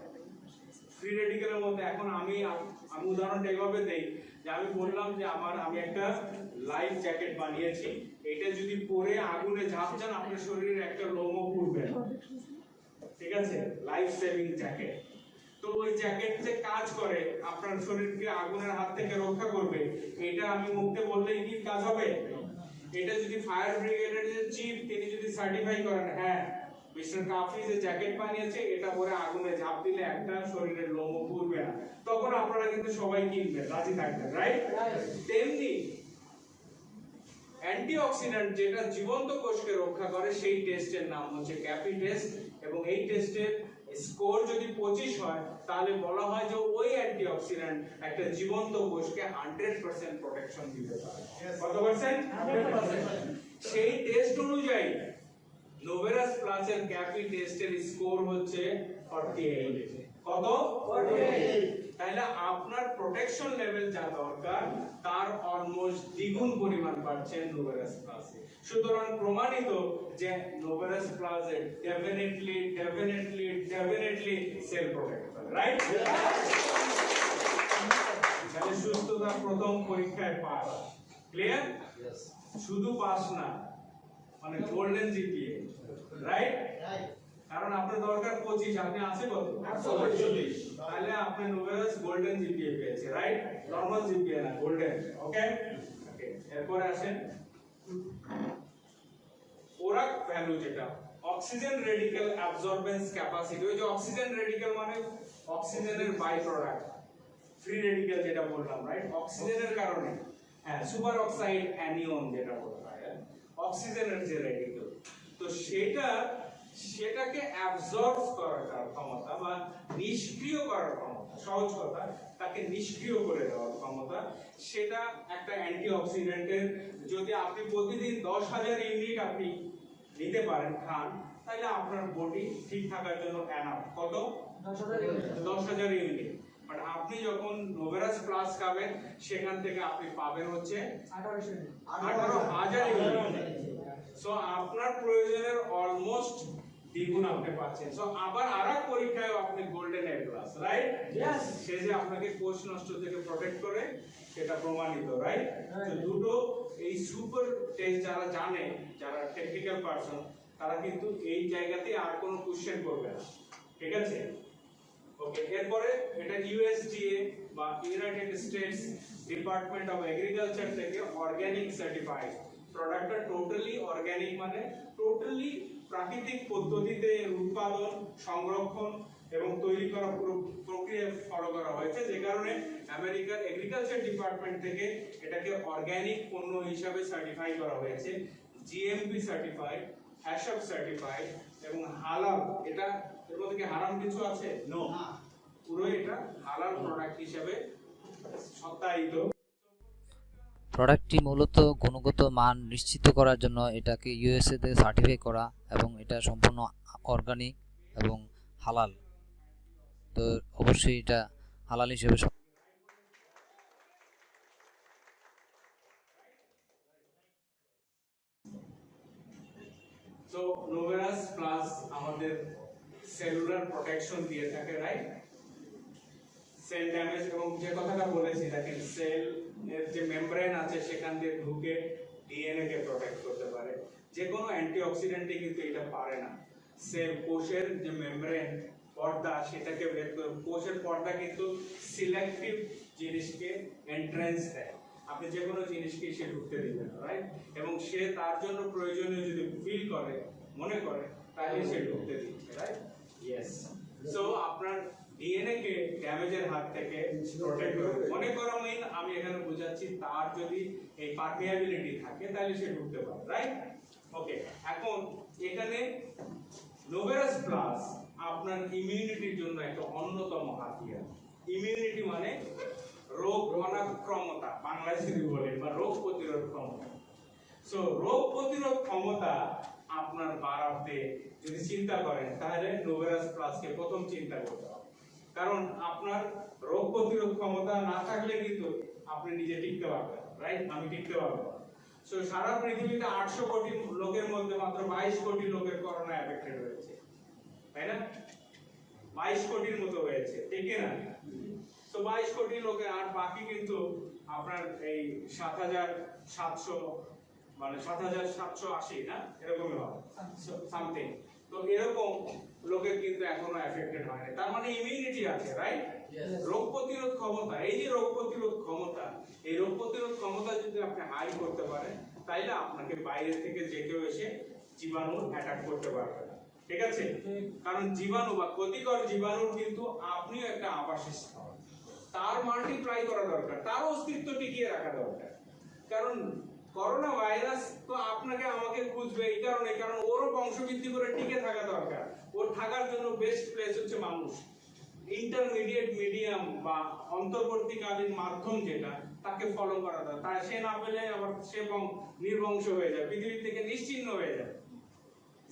Speaker 2: ফ্রি রেডিক্যালের মধ্যে এখন আমি উদাহরণটা এভাবে দেই যে আমি বললাম যে আমি একটা লাইফ জ্যাকেট বানিয়েছি, এটা যদি পরে আগুনে ঝাঁপ দেন আপনার শরীরের একটা লোমও পুড়বে না, ঠিক আছে? Life saving jacket. তো ওই জ্যাকেট যে কাজ করে আপনার শরীরকে আগুনের হাত থেকে রক্ষা করবে, এটা আমি মুখে বললেই কি কাজ হবে? এটা যদি ফায়ার ব্রিগেডের যে চিফ তিনি যদি সার্টিফাই করেন, হ্যাঁ মিস্টার কাফি যে জ্যাকেট বানিয়েছে এটা পরে আগুনে ঝাঁপ দিলে একটা শরীরের লোমও পুড়বে না, তখন আপনারা কিন্তু সবাই কিনবেন, রাজি থাকবেন, রাইট? তেমনি অ্যান্টিঅক্সিডেন্ট যেটা জীবন্ত কোষকে রক্ষা করে সেই টেস্টের নাম হচ্ছে ক্যাপি টেস্ট, এবং এই টেস্টের স্কোর যদি 25 হয় তাহলে বলা হয় যে ওই অ্যান্টিঅক্সিডেন্ট একটা জীবন্ত কোষকে 100% প্রোটেকশন দিতে পারে। কত পার্সেন্ট? 100%। সেই টেস্ট অনুযায়ী নোভেরাস প্লাসের ক্যাপি টেস্টের স্কোর হচ্ছে 48। কত? 48। তাহলে আপনার প্রোটেকশন লেভেল যা দরকার তার অলমোস্ট দ্বিগুণ পরিমাণ পাচ্ছেন নোভেরাস প্লাসে। সুতরাং প্রমাণিত যে নোভেরাস প্লাসে ডেফিনেটলি সেল প্রোটেক্ট করে, রাইট? তাহলে সুস্থতার প্রথম পরীক্ষায় পাস। ক্লিয়ার? শুধু পাস না, মানে গোল্ডেন জিপিএ, রাইট? কারণ আপনার দরকার 25, আপনি আছে কত? 48। তাহলে আপনি নোভেরাস গোল্ডেন জিপিএ পেয়েছে, রাইট? নরমাল জিপিএ না, গোল্ডেন। ওকে, এরপরে আসেন ওরাক ভ্যালু, যেটা অক্সিজেন রেডিক্যাল অ্যাবজর্বেন্স ক্যাপাসিটি। ওই যে অক্সিজেন রেডিক্যাল মানে অক্সিজেনের বাই প্রোডাক্ট, ফ্রি রেডিক্যাল যেটা বললাম, রাইট? অক্সিজেনের কারণে, হ্যাঁ, সুপার অক্সাইড অ্যানিয়ন যেটা বলা হয়, অক্সিজেনের যে রেডিক্যাল, তো সেটাকে অ্যাবজর্ব করার ক্ষমতা বা নিষ্ক্রিয় করার ক্ষমতা, সহজ কথা তাকে নিষ্ক্রিয় করে দেওয়ার ক্ষমতা, সেটা একটা অ্যান্টিঅক্সিডেন্টের। যদি আপনি প্রতিদিন 10,000 ইউনিট আপনি নিতে পারেন খান, তাহলে আপনার বডি ঠিক থাকার জন্য এনাফ। কত? 10,000 ইউনিট। বাট আপনি যখন নোভেরাস প্লাস খাবেন, সেখান থেকে আপনি পাবেন হচ্ছে 18,000 ইউনিট। সো আপনার প্রয়োজনের অলমোস্ট দ্বিগুণ আপনি পাচ্ছেন। সো আবার আরেক পরীক্ষায় আপনি গোল্ডেন এ প্লাস, রাইট? সে যে আপনাকে কোষ নষ্ট থেকে প্রোটেক্ট করে, সেটা প্রমাণিত, রাইট? তো দুটো এই সুপার টেস্ট যারা জানে, যারা টেকনিক্যাল পারসন, তারা কিন্তু এই জায়গাতে আর কোনো কোশ্চেন করবে না, ঠিক আছে? ওকে, এরপরে এটা ইউএসডিএ বা United states department of agriculture থেকে অর্গানিক সার্টিফাইড। প্রোডাক্টটা টোটালি অর্গানিক, মানে টোটালি প্রাকৃতিক পদ্ধতিতে উৎপাদন, সংরক্ষণ এবং তৈরি করা পুরো প্রক্রিয়া ফলো করা হয়েছে, যে কারণে আমেরিকার এগ্রিকালচার ডিপার্টমেন্ট থেকে এটাকে অর্গানিক পণ্য হিসাবে সার্টিফাই করা হয়েছে। জিএমপি সার্টিফাইড, হ্যাশপ সার্টিফাইড এবং হালাল। এটা এর মধ্যে কি হারাম কিছু আছে? নো, পুরো এটা হালাল প্রোডাক্ট হিসাবে সত্যায়িত।
Speaker 1: প্রোডাক্টটি মূলত গুণগত মান নিশ্চিত করার জন্য এটাকে ইউএসএ তে সার্টিফাই করা, এবং এটা সম্পূর্ণ অর্গানিক এবং হালাল। তো অবশ্যই এটা হালাল হিসেবে
Speaker 2: সো নোভেরাস প্লাস আমাদের সেলুলার প্রোটেকশন দিয়ে থাকে, রাইট? সেল ড্যামেজ, এবং যে কথাটা বলেছি দেখেন, সেল এর যে মেমব্রেন আছে সেখান দিয়ে ঢুকে ডিএনএ কে প্রোটেক্ট করতে পারে। যে কোনো অ্যান্টিঅক্সিডেন্টই কিন্তু এটা পারে না। সেল কোষের যে মেমব্রেন পর্দা, সেটাকে কোষের পর্দা কিন্তু সিলেক্টিভ জিনিসকে এন্ট্রান্স দেয়। আপনি যে কোনো জিনিসকে সে ঢুকতে দিবেন, রাইট? এবং সে তার জন্য প্রয়োজনীয় যদি ফিল করে, মনে করে, তাহলে সে ঢুকতে দিচ্ছে, রাইট? ইয়েস। সো আপনার ডিএনএ কে ড্যামেজের হাত থেকে প্রোটেক্ট করবে। মনে করো আমি এখানে বোঝাচ্ছি, তার যদি এই পারমিয়াবিলিটি থাকে, তাহলে সে ঢুকতে পারে, রাইট? ওকে, এখন এখানে নোভেরাস প্লাস আপনার ইমিউনিটির জন্য একটা অন্যতম হাতিয়ার। ইমিউনিটি মানে রোগ অনাক্রমতা, বাংলায় যদি বলেন, বা রোগ প্রতিরোধ ক্ষমতা। সো রোগ প্রতিরোধ ক্ষমতা আপনার বাড়াতে যদি চিন্তা করেন, তাহলে নোভেরাস প্লাসকে প্রথম চিন্তা করতে হবে। কারণ আপনার রোগ প্রতিরোধ ক্ষমতা না থাকলে কিন্তু আপনি নিজে টিকতে পারবেন, রাইট? আমি টিকতে পারবো না। সো সারা পৃথিবীতে 800 কোটি লোকের মধ্যে মাত্র 22 কোটি লোকের করোনা এফেক্টেড হয়েছে, তাই না? 22 কোটির মতো হয়েছে, ঠিক না? তো 22 কোটি লোকের, আর বাকি কিন্তু আপনার এই 7,700, মানে 7,780 না, এরকমই হবে সামথিং। তো এরকম লোকের কিন্তু এখনো এফেক্টেড হয়নি। তার মানে ইমিউনিটি আছে, রাইট? রোগ প্রতিরোধ ক্ষমতা, এই যে রোগ প্রতিরোধ ক্ষমতা, এই রোগ প্রতিরোধ ক্ষমতা যদি আপনি হাই করতে পারেন, তাইলে আপনাকে বাইরে থেকে যে কেউ এসে জীবাণু অ্যাটাক করতে পারবে না, ঠিক আছে? কারণ জীবাণু বা ক্ষতিকর জীবাণুর কিন্তু আপনিও একটা আবাসস্থল, তার মাল্টিপ্লাই করা দরকার, তার অস্তিত্ব টিকিয়ে রাখা দরকার। কারণ করোনা ভাইরাস তো আপনাকে আমাকে খুঁজবে এই কারণে, কারণ ওরও বংশবৃদ্ধি করে টিকে থাকা দরকার। ওর থাকার জন্য বেস্ট প্লেস হচ্ছে মানুষ। ইন্টারমিডিয়েট মিডিয়াম বা অন্তর্বর্তীকালীন মাধ্যম যেটা, তাকে ফলো করা দরকার। তাই সে না পেলে আবার সে নির্বংশ হয়ে যায়, পৃথিবী থেকে নিশ্চিহ্ন হয়ে যায়,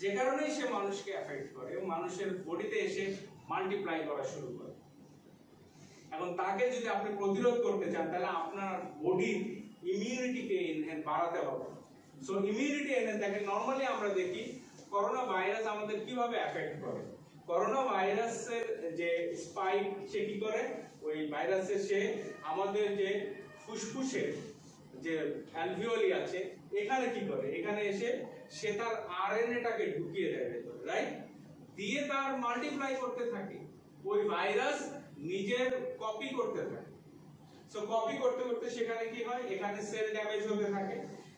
Speaker 2: যে কারণেই সে মানুষকে এফেক্ট করে এবং মানুষের বডিতে এসে মাল্টিপ্লাই করা শুরু করে। এখন তাকে যদি আপনি প্রতিরোধ করতে চান, তাহলে আপনার বডির ইমিউনিটিকে বাড়াতে হবে। সো ইমিউনিটি দেখেন, নরমালি আমরা দেখি করোনা ভাইরাস আমাদের কিভাবে এফেক্ট করে। করোনা ভাইরাসের যে স্পাইক, সে কি করে, ওই ভাইরাসের সে আমাদের যে ফুসফুসের যে অ্যালভিওলি আছে, এখানে কি করে, এখানে এসে সে তার আরএনএটাকে ঢুকিয়ে দেয় ভেতরে, রাইট? দিয়ে তার মাল্টিপ্লাই করতে থাকে। ওই ভাইরাস নিজের কপি করতে থাকে। সো কপি করতে করতে সেখানে কি হয়, এখানে সেল ড্যামেজ হতে থাকে,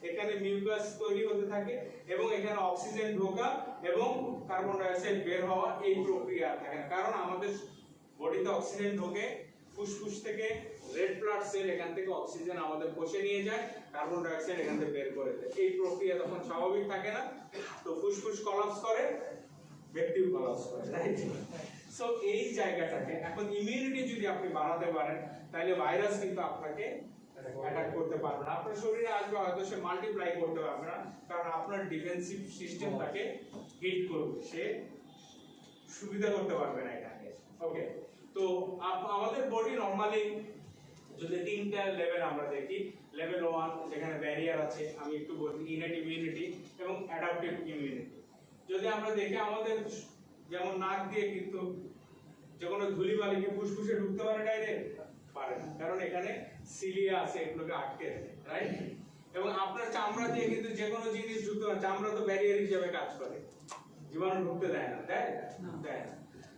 Speaker 2: এখানে মিউকাস তৈরি হতে থাকে, এবং এখানে অক্সিজেন ঢোকা এবং কার্বন ডাই অক্সাইড বের হওয়া, এই প্রক্রিয়া থাকে। কারণ আমাদের বডিতে অক্সিজেন ঢোকে ফুসফুস থেকে, রেড ব্লাড সেল এখান থেকে অক্সিজেন আমাদের কোষে নিয়ে যায়, কার্বন ডাই অক্সাইড এখান থেকে বের করে দেয়। এই প্রক্রিয়া তখন স্বাভাবিক থাকে না, তো ফুসফুস কলাপস করে, ব্যক্তিও কলাপস করে, রাইট? সো এই জায়গাটাকে এখন ইমিউনিটি যদি আপনি বাড়াতে পারেন তাহলে ভাইরাস কিন্তু আপনাকে অ্যাটাক করতে পারবে না, আপনার শরীরে আসবে, হয়তো সে মাল্টিপ্লাই করতে পারবে না, কারণ আপনার ডিফেন্সিভ সিস্টেম তাকে হিট করবে, সে সুবিধা করতে পারবে না এটাকে। ওকে, তো আমাদের বডি নরমালি যদি তিনটা লেভেল আমরা দেখি, লেভেল 1 যেখানে ব্যারিয়ার আছে, আমি একটু বলি ইনেট ইমিউনিটি এবং অ্যাডাপটিভ ইমিউনিটি। যদি আমরা দেখি আমাদের যেমন নাক দিয়ে কিন্তু যে কোনো ধুলিবালি কি ফুসফুসে ঢুকতে পারে ডাইরেক্ট? পারে না, কারণ এখানে সিলিয়া আছে, এগুলোকে আটকে দেয়, রাইট? এবং আপনার চামড়া দিয়ে কিন্তু যে কোনো জিনিস ঢুকতে পারে, চামড়া তো ব্যারিয়ার হিসেবে কাজ করে, জীবাণু ঢুকতে দেয় না, দেয় না।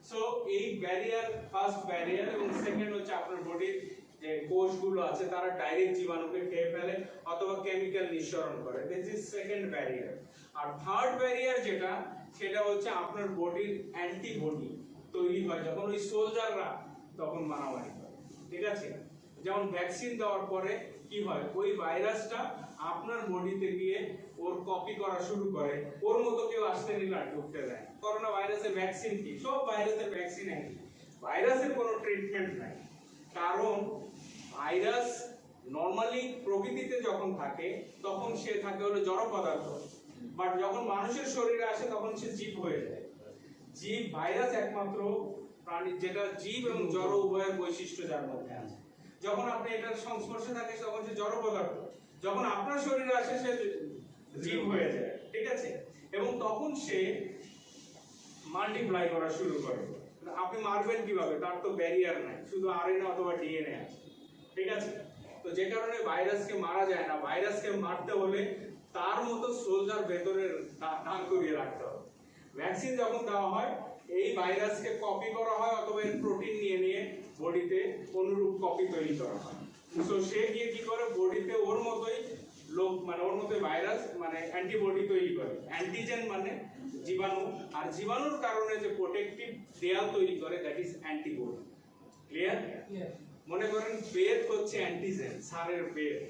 Speaker 2: সো এই ব্যারিয়ার, ফার্স্ট ব্যারিয়ার, এবং সেকেন্ড হচ্ছে আপনার বডির যে কোষগুলো আছে তারা ডাইরেক্ট জীবাণুকে খেয়ে ফেলে অথবা কেমিক্যাল নিঃসরণ করে, দিস ইজ সেকেন্ড ব্যারিয়ার। আর থার্ড ব্যারিয়ার যেটা, সেটা হচ্ছে আপনার বডির অ্যান্টিবডি তৈরি হয় যখন ওই সোলজাররা তখন মারামারি করে, ঠিক আছে? যেমন ভ্যাকসিন দেওয়ার পরে কি হয়, ওই ভাইরাসটা আপনার বডিতে গিয়ে ওর কপি করা শুরু করে, ওর মতো কেউ আসতে নিলে আর ঢুকতে দেয়। করোনা ভাইরাসের ভ্যাকসিন কি? সব ভাইরাসের ভ্যাকসিন একই, ভাইরাসের কোনো ট্রিটমেন্ট নাই, কারণ ভাইরাস নরমালি প্রকৃতিতে যখন থাকে তখন সে থাকে হলো জড় পদার্থ, বাট যখন মানুষের শরীরে আসে তখন সে জীব হয়ে যায়। জীব, ভাইরাস একমাত্র প্রাণী যেটা জীব এবং জড় উভয়ের বৈশিষ্ট্য যার মধ্যে আছে। যখন আপনি এটার সংস্পর্শে থাকে তখন সে জড় পদার্থ, যখন আপনার শরীরে আসে সে জীব হয়ে যায়, ঠিক আছে? এবং তখন সে মাল্টিপ্লাই করা শুরু করে। আপনি মারবেন কিভাবে? তার তো ব্যারিয়ার নাই, শুধু আরএনএ অথবা ডিএনএ আছে, ঠিক আছে? তো যে কারণে ভাইরাসকে মারা যায় না, ভাইরাসকে মারতে হলে তার মতো সোলজার ভেতরে দাঁড় করিয়ে রাখতে হবে। ভ্যাকসিন যখন দেওয়া হয়, এই ভাইরাসকে কপি করা হয় অথবা এর প্রোটিন নিয়ে বডিতে অনুরূপ কপি তৈরি করা হয়। তো সে গিয়ে কি করে, বডিতে ওর মতোই মানে ওর মতোই ভাইরাস মানে অ্যান্টিবডি তৈরি করে। অ্যান্টিজেন মানে জীবাণু, আর জীবাণুর কারণে যে প্রোটেক্টিভ দেয়াল তৈরি করে, দ্যাট ইজ অ্যান্টিবডি। ক্লিয়ার? মনে করেন বেত হচ্ছে অ্যান্টিজেন, সারের বেত,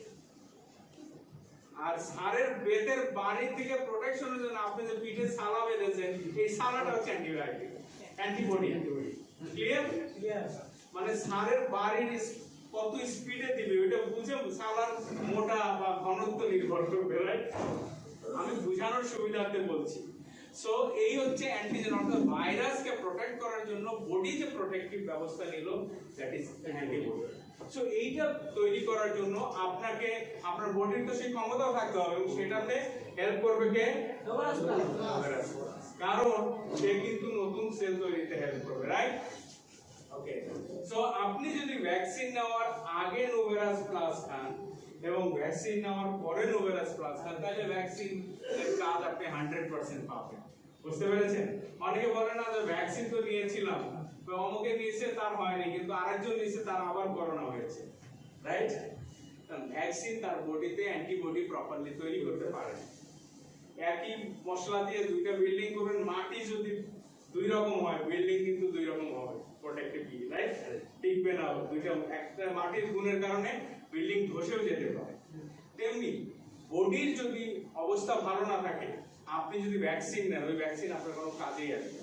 Speaker 2: আর সারের বেতের বাড়ি থেকে প্রোটেকশনের জন্য আপনি যে পিঠে সালা বেঁধেছেন, এই সালাটা হচ্ছে অ্যান্টিবায়োটিক, অ্যান্টিবডি। ক্লিয়ার? মানে সারের বাড়ির কত স্পিডে দিবে ওটা বুঝে সালার মোটা বা ঘনত্ব নির্ভর করবে, রাইট? আমি বুঝানোর সুবিধার্থে বলছি। সো এই হচ্ছে অ্যান্টিজেন, অর্থাৎ ভাইরাসকে প্রোটেক্ট করার জন্য বডি যে প্রোটেক্টিভ ব্যবস্থা নিল, দ্যাট ইজ অ্যান্টিবডি। সো এইটা তৈরি করার জন্য আপনাকে আপনার বডির তো সেই ক্ষমতাও থাকতে হবে, এবং সেটাতে হেল্প করবে কে? কারণ সে কিন্তু নতুন সেল তৈরিতে হেল্প করবে, রাইট? ওকে, সো আপনি যদি ভ্যাকসিন নেওয়ার আগে নোভেরাস প্লাস খান এবং ভ্যাকসিন নেওয়ার পরে নোভেরাস প্লাস খান, তাহলে ভ্যাকসিন এর কাজ আপনি 100% পাবেন। বুঝতে পেরেছেন? অনেকে বলে না যে ভ্যাকসিন তো নিয়েছিলাম, তো অমুকে নিয়েছে তার হয়নি, কিন্তু আরেকজন নিয়েছে তার আবার করোনা হয়েছে, রাইট? ভ্যাকসিন তার বডিতে অ্যান্টিবডি প্রপারলি তৈরি করতে পারে। একই মশলা দিয়ে দুইটা বিল্ডিং করবেন, মাটি যদি দুই রকম হয়, বিল্ডিং কিন্তু দুই রকম হবে প্রোটেক্টিভলি, রাইট? টিকবে না, দুইটা একটা মাটির গুণের কারণে বিল্ডিং ধসেও যেতে পারে। তেমনি বডির যদি অবস্থা ভালো না থাকে, আপনি যদি ভ্যাকসিন নেন, ওই ভ্যাকসিন আপনার কোনো কাজেই আসবে।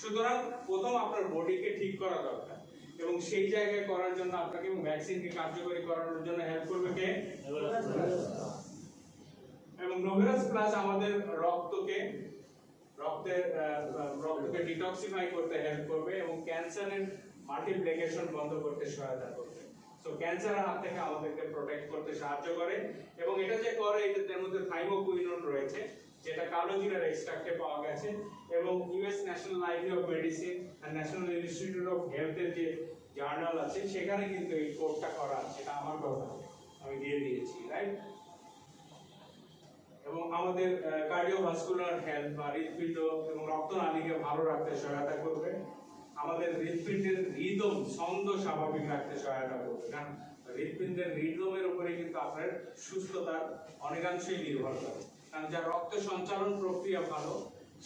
Speaker 2: সুতরাং প্রথম আপনার বডিকে ঠিক করা দরকার, এবং সেই জায়গায় করার জন্য আপনাকে ভ্যাকসিনকে কার্যকরী করানোর জন্য হেল্প করবে কে? এবং নোভেরাস প্লাস আমাদের রক্তকে ডিটক্সিফাই করতে হেল্প করবে এবং ক্যান্সারের মাল্টিপ্লিকেশন বন্ধ করতে সহায়তা করবে। সো ক্যান্সারের হাত থেকে আমাদেরকে প্রোটেক্ট করতে সাহায্য করে, এবং এটা যে করে, এটার মধ্যে থাইমোকুইনোন রয়েছে, যেটা কালো জিরার এক্সট্রাক্টে পাওয়া গেছে, এবং US national library of medicine আর ন্যাশনাল ইনস্টিটিউট অফ হেলথের যে জার্নাল আছে সেখানে কিন্তু এই কোডটা করা আছে, এটা আমার কথা, আমি দিয়ে দিয়েছি, রাইট? এবং আমাদের কার্ডিওভাস্কুলার হেলথ বা হৃদপিণ্ড এবং রক্তনালীকে ভালো রাখতে সহায়তা করবে, আমাদের হৃদপিণ্ডের রিদম ছন্দ স্বাভাবিক রাখতে সহায়তা করবে, কারণ হৃদপিণ্ডের রিদমের উপরে কিন্তু আপনার সুস্থতার অনেকাংশই নির্ভর করে, কারণ যার রক্ত সঞ্চালন প্রক্রিয়া ভালো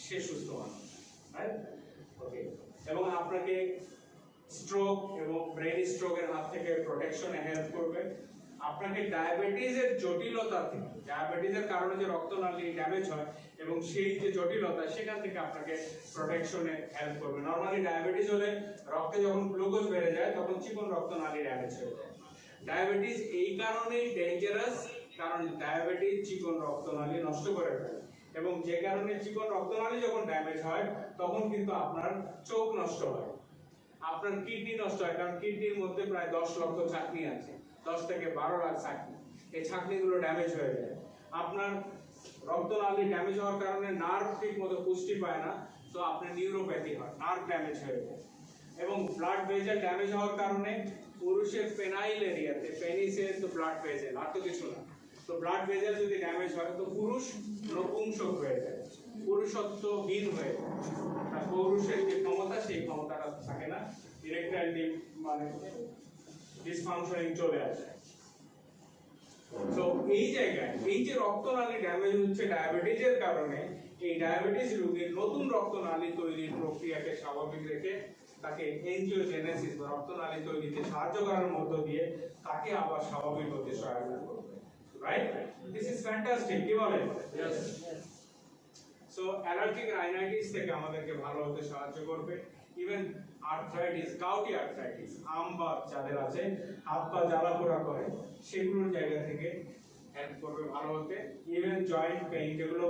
Speaker 2: সে সুস্থ মানুষ, রাইট? ওকে, এবং আপনাকে স্ট্রোক এবং ব্রেন স্ট্রোকের হাত থেকে প্রোটেকশনে হেল্প করবে। আপনাকে ডায়াবেটিসের জটিলতা থেকে, ডায়াবেটিসের কারণে যে রক্তনালী ড্যামেজ হয় এবং সেই যে জটিলতা সেখান থেকে আপনাকে প্রোটেকশনে হেল্প করবে। নরমালি ডায়াবেটিস হলে রক্তে যখন গ্লুকোজ বেড়ে যায় তখন চিকন রক্তনালী ড্যামেজ হয়ে যায়। ডায়াবেটিস এই কারণেই ডেঞ্জারাস, কারণ ডায়াবেটিস চিকন রক্তনালী নষ্ট করে ফেলে এবং যে কারণে চিকন রক্তনালী যখন ড্যামেজ হয় তখন কিন্তু আপনার চোখ নষ্ট হয়, আপনার কিডনি নষ্ট হয়, কারণ কিডনির মধ্যে প্রায় 10 লক্ষ ছাকনি আছে, 10 থেকে 12 লাখ ছাকনি, এই ছাকনিগুলো ড্যামেজ হয়ে যায়। আপনার রক্তনালী ড্যামেজ হওয়ার কারণে নার্ভ ঠিক মতো পুষ্টি পায় না, তো আপনার নিউরোপ্যাথি হয়, নার্ভ ড্যামেজ হয়ে যায়। এবং ব্লাড ভেসেল ড্যামেজ হওয়ার কারণে পুরুষের পেনাইল এরিয়াতে, পেনিসে তো ব্লাড ভেসেল আর তো কিছু না, তো ব্লাড ভেসেল যদি ড্যামেজ হয় তো পুরুষ নপুংসক হয়ে যায়, পুরুষত্বহীন হয়ে যায়, আর পুরুষের যে ক্ষমতা সেই ক্ষমতাটা থাকে না, ইরেকটাইল মানে ডিসফাংশনিং চলে আসে। তো এই জায়গায় এই যে রক্তনালী ড্যামেজ হচ্ছে ডায়াবেটিসের কারণে, এই ডায়াবেটিস রোগীর নতুন রক্তনালী তৈরির প্রক্রিয়াকে স্বাভাবিক রেখে তাকে এনজিওজেনেসিস বা রক্তনালী তৈরিতে সাহায্য করার মধ্য দিয়ে তাকে আবার স্বাভাবিক হতে সহায়তা করবে। রাইট, দিস ইজ ফ্যান্টাস্টিক, কি বলেন? সো অ্যালার্জিক রাইনাইটিস থেকে আমাদেরকে ভালো হতে সাহায্য করবে। ইভেন আর্থ্রাইটিস, গাউটি আর্থ্রাইটিস, আমবাত যাদের আছে, হাত পা জ্বালা পোড়া করে, সেগুলোর জায়গা থেকে হেল্প করবে ভালো হতে। ইভেন জয়েন্ট পেইন, যেগুলো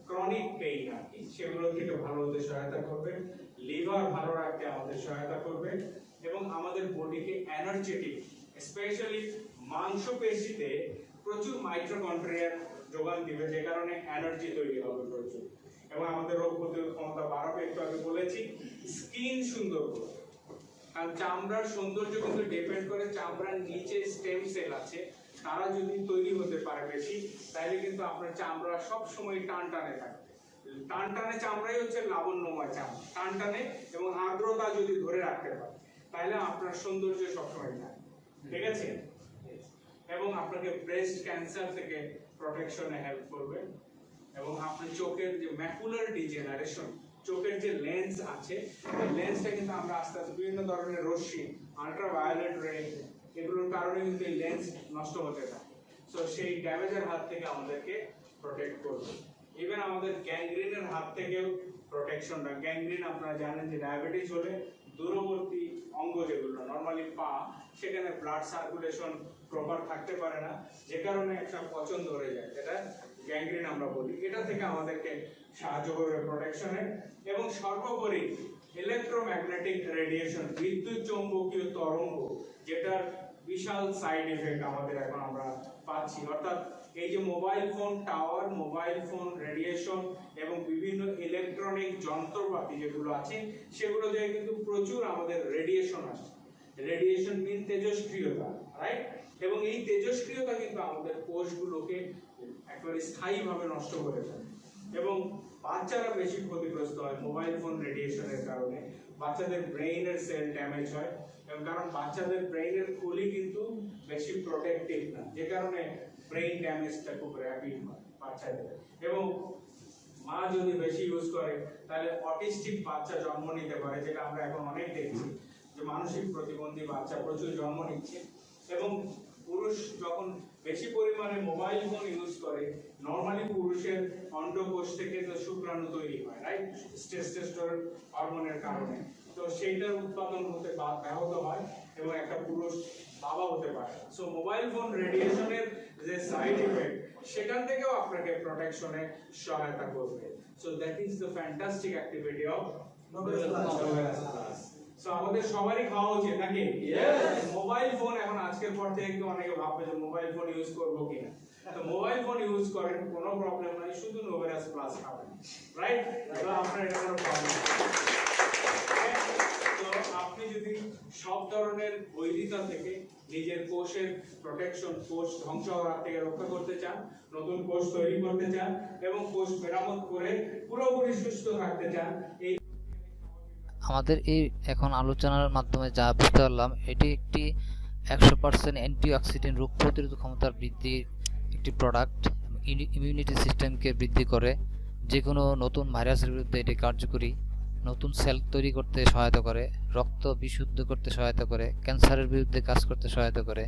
Speaker 2: ক্রনিক পেইন আর কি, সেগুলো থেকে ভালো হতে সহায়তা করবে। লিভার ভালো রাখতে আমাদের সহায়তা করবে এবং আমাদের বডিকে এনার্জেটিক, স্পেশালি মাংসপেশিতে প্রচুর মাইটোকন্ড্রিয়ার যোগান দিবে, যে কারণে এনার্জি তৈরি হবে প্রচুর, এবং আমাদের রোগ প্রতিরোধ ক্ষমতা বাড়াবে। একটু আগে বলেছি স্কিন সুন্দর করবে, কারণ চামড়ার সৌন্দর্য কিন্তু ডিপেন্ড করে চামড়ার নিচে স্টেম সেল আছে, তারা যদি তৈরি হতে পারে বেশি, তাহলে কিন্তু আপনার চামড়া সব সময় টান টানে থাকবে। টান টানে চামড়াই হচ্ছে লাবণ্যময় চামড়া, টান টানে এবং আর্দ্রতা যদি ধরে রাখতে পারে তাহলে আপনার সৌন্দর্য সবসময় থাকে, ঠিক আছে? এবং আপনাকে ব্রেস্ট ক্যান্সার থেকে প্রোটেকশনে হেল্প করবে। এবং আপনার চোখের যে ম্যাকুলার ডিজেনারেশন, চোখের যে লেন্স আছে, এই লেন্সটা কিন্তু আমরা আস্তে আস্তে বিভিন্ন ধরনের রশ্মি, আল্ট্রাভায়োলেট রে, এগুলোর কারণে কিন্তু এই লেন্স নষ্ট হতে থাকে, সো সেই ড্যামেজের হাত থেকে আমাদেরকে প্রোটেক্ট করবে। ইভেন আমাদের গ্যাংগ্রিনের হাত থেকেও প্রোটেকশনটা, গ্যাংগ্রিন আপনারা জানেন যে ডায়াবেটিস হলে দূরবর্তী অঙ্গ যেগুলো নরমালি পা, সেখানে ব্লাড সার্কুলেশন প্রপার থাকতে পারে না, যে কারণে একটা পচন ধরে যায়, যেটা গ্যাংগ্রিন আমরা বলি। এটা থেকে আমাদেরকে সাহায্য করবে প্রোটেকশনে। এবং সর্বোপরি ইলেকট্রোম্যাগনেটিক রেডিয়েশন, বিদ্যুৎ চৌম্বকীয় তরঙ্গ, যেটার বিশাল সাইড এফেক্ট আমাদের এখন আমরা পাচ্ছি, অর্থাৎ এই যে mobile phone tower, mobile phone radiation এবং বিভিন্ন ইলেকট্রনিক যন্ত্রপাতি যেগুলো আছে, সেগুলো থেকে কিন্তু প্রচুর আমাদের রেডিয়েশন আসে। রেডিয়েশন মিন তেজস্ক্রিয়তা, রাইট? এবং এই তেজস্ক্রিয়তা কিন্তু আমাদের কোষগুলোকে একেবারে স্থায়ীভাবে নষ্ট করে ফেলে এবং বাচ্চারা বেশি ক্ষতিগ্রস্ত হয় মোবাইল ফোন রেডিয়েশনের কারণে। বাচ্চাদের ব্রেইনের সেল ড্যামেজ হয়, এবং কারণ বাচ্চাদের ব্রেইনের খুলি কিন্তু বেশি প্রোটেক্টিভ না, যে কারণে ব্রেইন ড্যামেজটা খুব র্যাপিড হয় বাচ্চাদের। এবং মা যদি বেশি ইউজ করে তাহলে অটিস্টিক বাচ্চা জন্ম নিতে পারে, যেটা আমরা এখন অনেক দেখছি, যে মানসিক প্রতিবন্ধী বাচ্চা প্রচুর জন্ম নিচ্ছে। এবং পুরুষ যখন বেশি পরিমাণে মোবাইল ফোন ইউজ করে, নরমালি পুরুষের অন্ডকোষ থেকে তো শুক্রাণু তৈরি হয়, রাইট, টেস্টোস্টেরন হরমোনের কারণে, তো সেইটার উৎপাদন হতে ব্যাহত হয় এবং একটা পুরুষ বাবা হতে পারে। সো মোবাইল ফোন রেডিয়েশনের যে সাইড ইফেক্ট, সেখান থেকেও আপনাকে প্রোটেকশনে সহায়তা করবে। So that is the fantastic activity of Nobel class. So আমাদের সবারই খাওয়া উচিত নাকি? মোবাইল ফোন এখন আজকের পর থেকে একটু অনেকে ভাববে যে মোবাইল ফোন ইউজ করবো কিনা, তো মোবাইল ফোন ইউজ করেন, কোনো প্রবলেম নাই, শুধু নোবেরাস প্লাস খাবেন, রাইট? আপনার এটা কোনো প্রবলেম নেই। তো আপনি যদি সব ধরনের বৈরিতা থেকে নিজের কোষের প্রোটেকশন, কোষ ধ্বংস হওয়ার থেকে রক্ষা করতে চান, নতুন কোষ তৈরি করতে চান এবং কোষ মেরামত করে পুরোপুরি সুস্থ থাকতে চান, এই
Speaker 1: আমাদের এই এখন আলোচনার মাধ্যমে যা বুঝতে পারলাম, এটি একটি 100% অ্যান্টিঅক্সিডেন্ট, রোগ প্রতিরোধ ক্ষমতার বৃদ্ধির একটি প্রোডাক্ট, ইমিউনিটি সিস্টেমকে বৃদ্ধি করে, যে কোনো নতুন ভাইরাসের বিরুদ্ধে এটি কার্যকরী, নতুন সেল তৈরি করতে সহায়তা করে, রক্ত বিশুদ্ধ করতে সহায়তা করে, ক্যান্সারের বিরুদ্ধে কাজ করতে সহায়তা করে,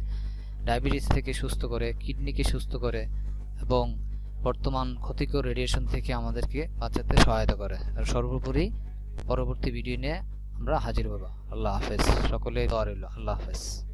Speaker 1: ডায়াবেটিস থেকে সুস্থ করে, কিডনিকে সুস্থ করে এবং বর্তমান ক্ষতিকর রেডিয়েশন থেকে আমাদেরকে বাঁচাতে সহায়তা করে। আর সর্বোপরি পরবর্তী ভিডিও নিয়ে আমরা হাজির হব। আল্লাহ হাফেজ। সকলে দোয়া রইল। আল্লাহ হাফেজ।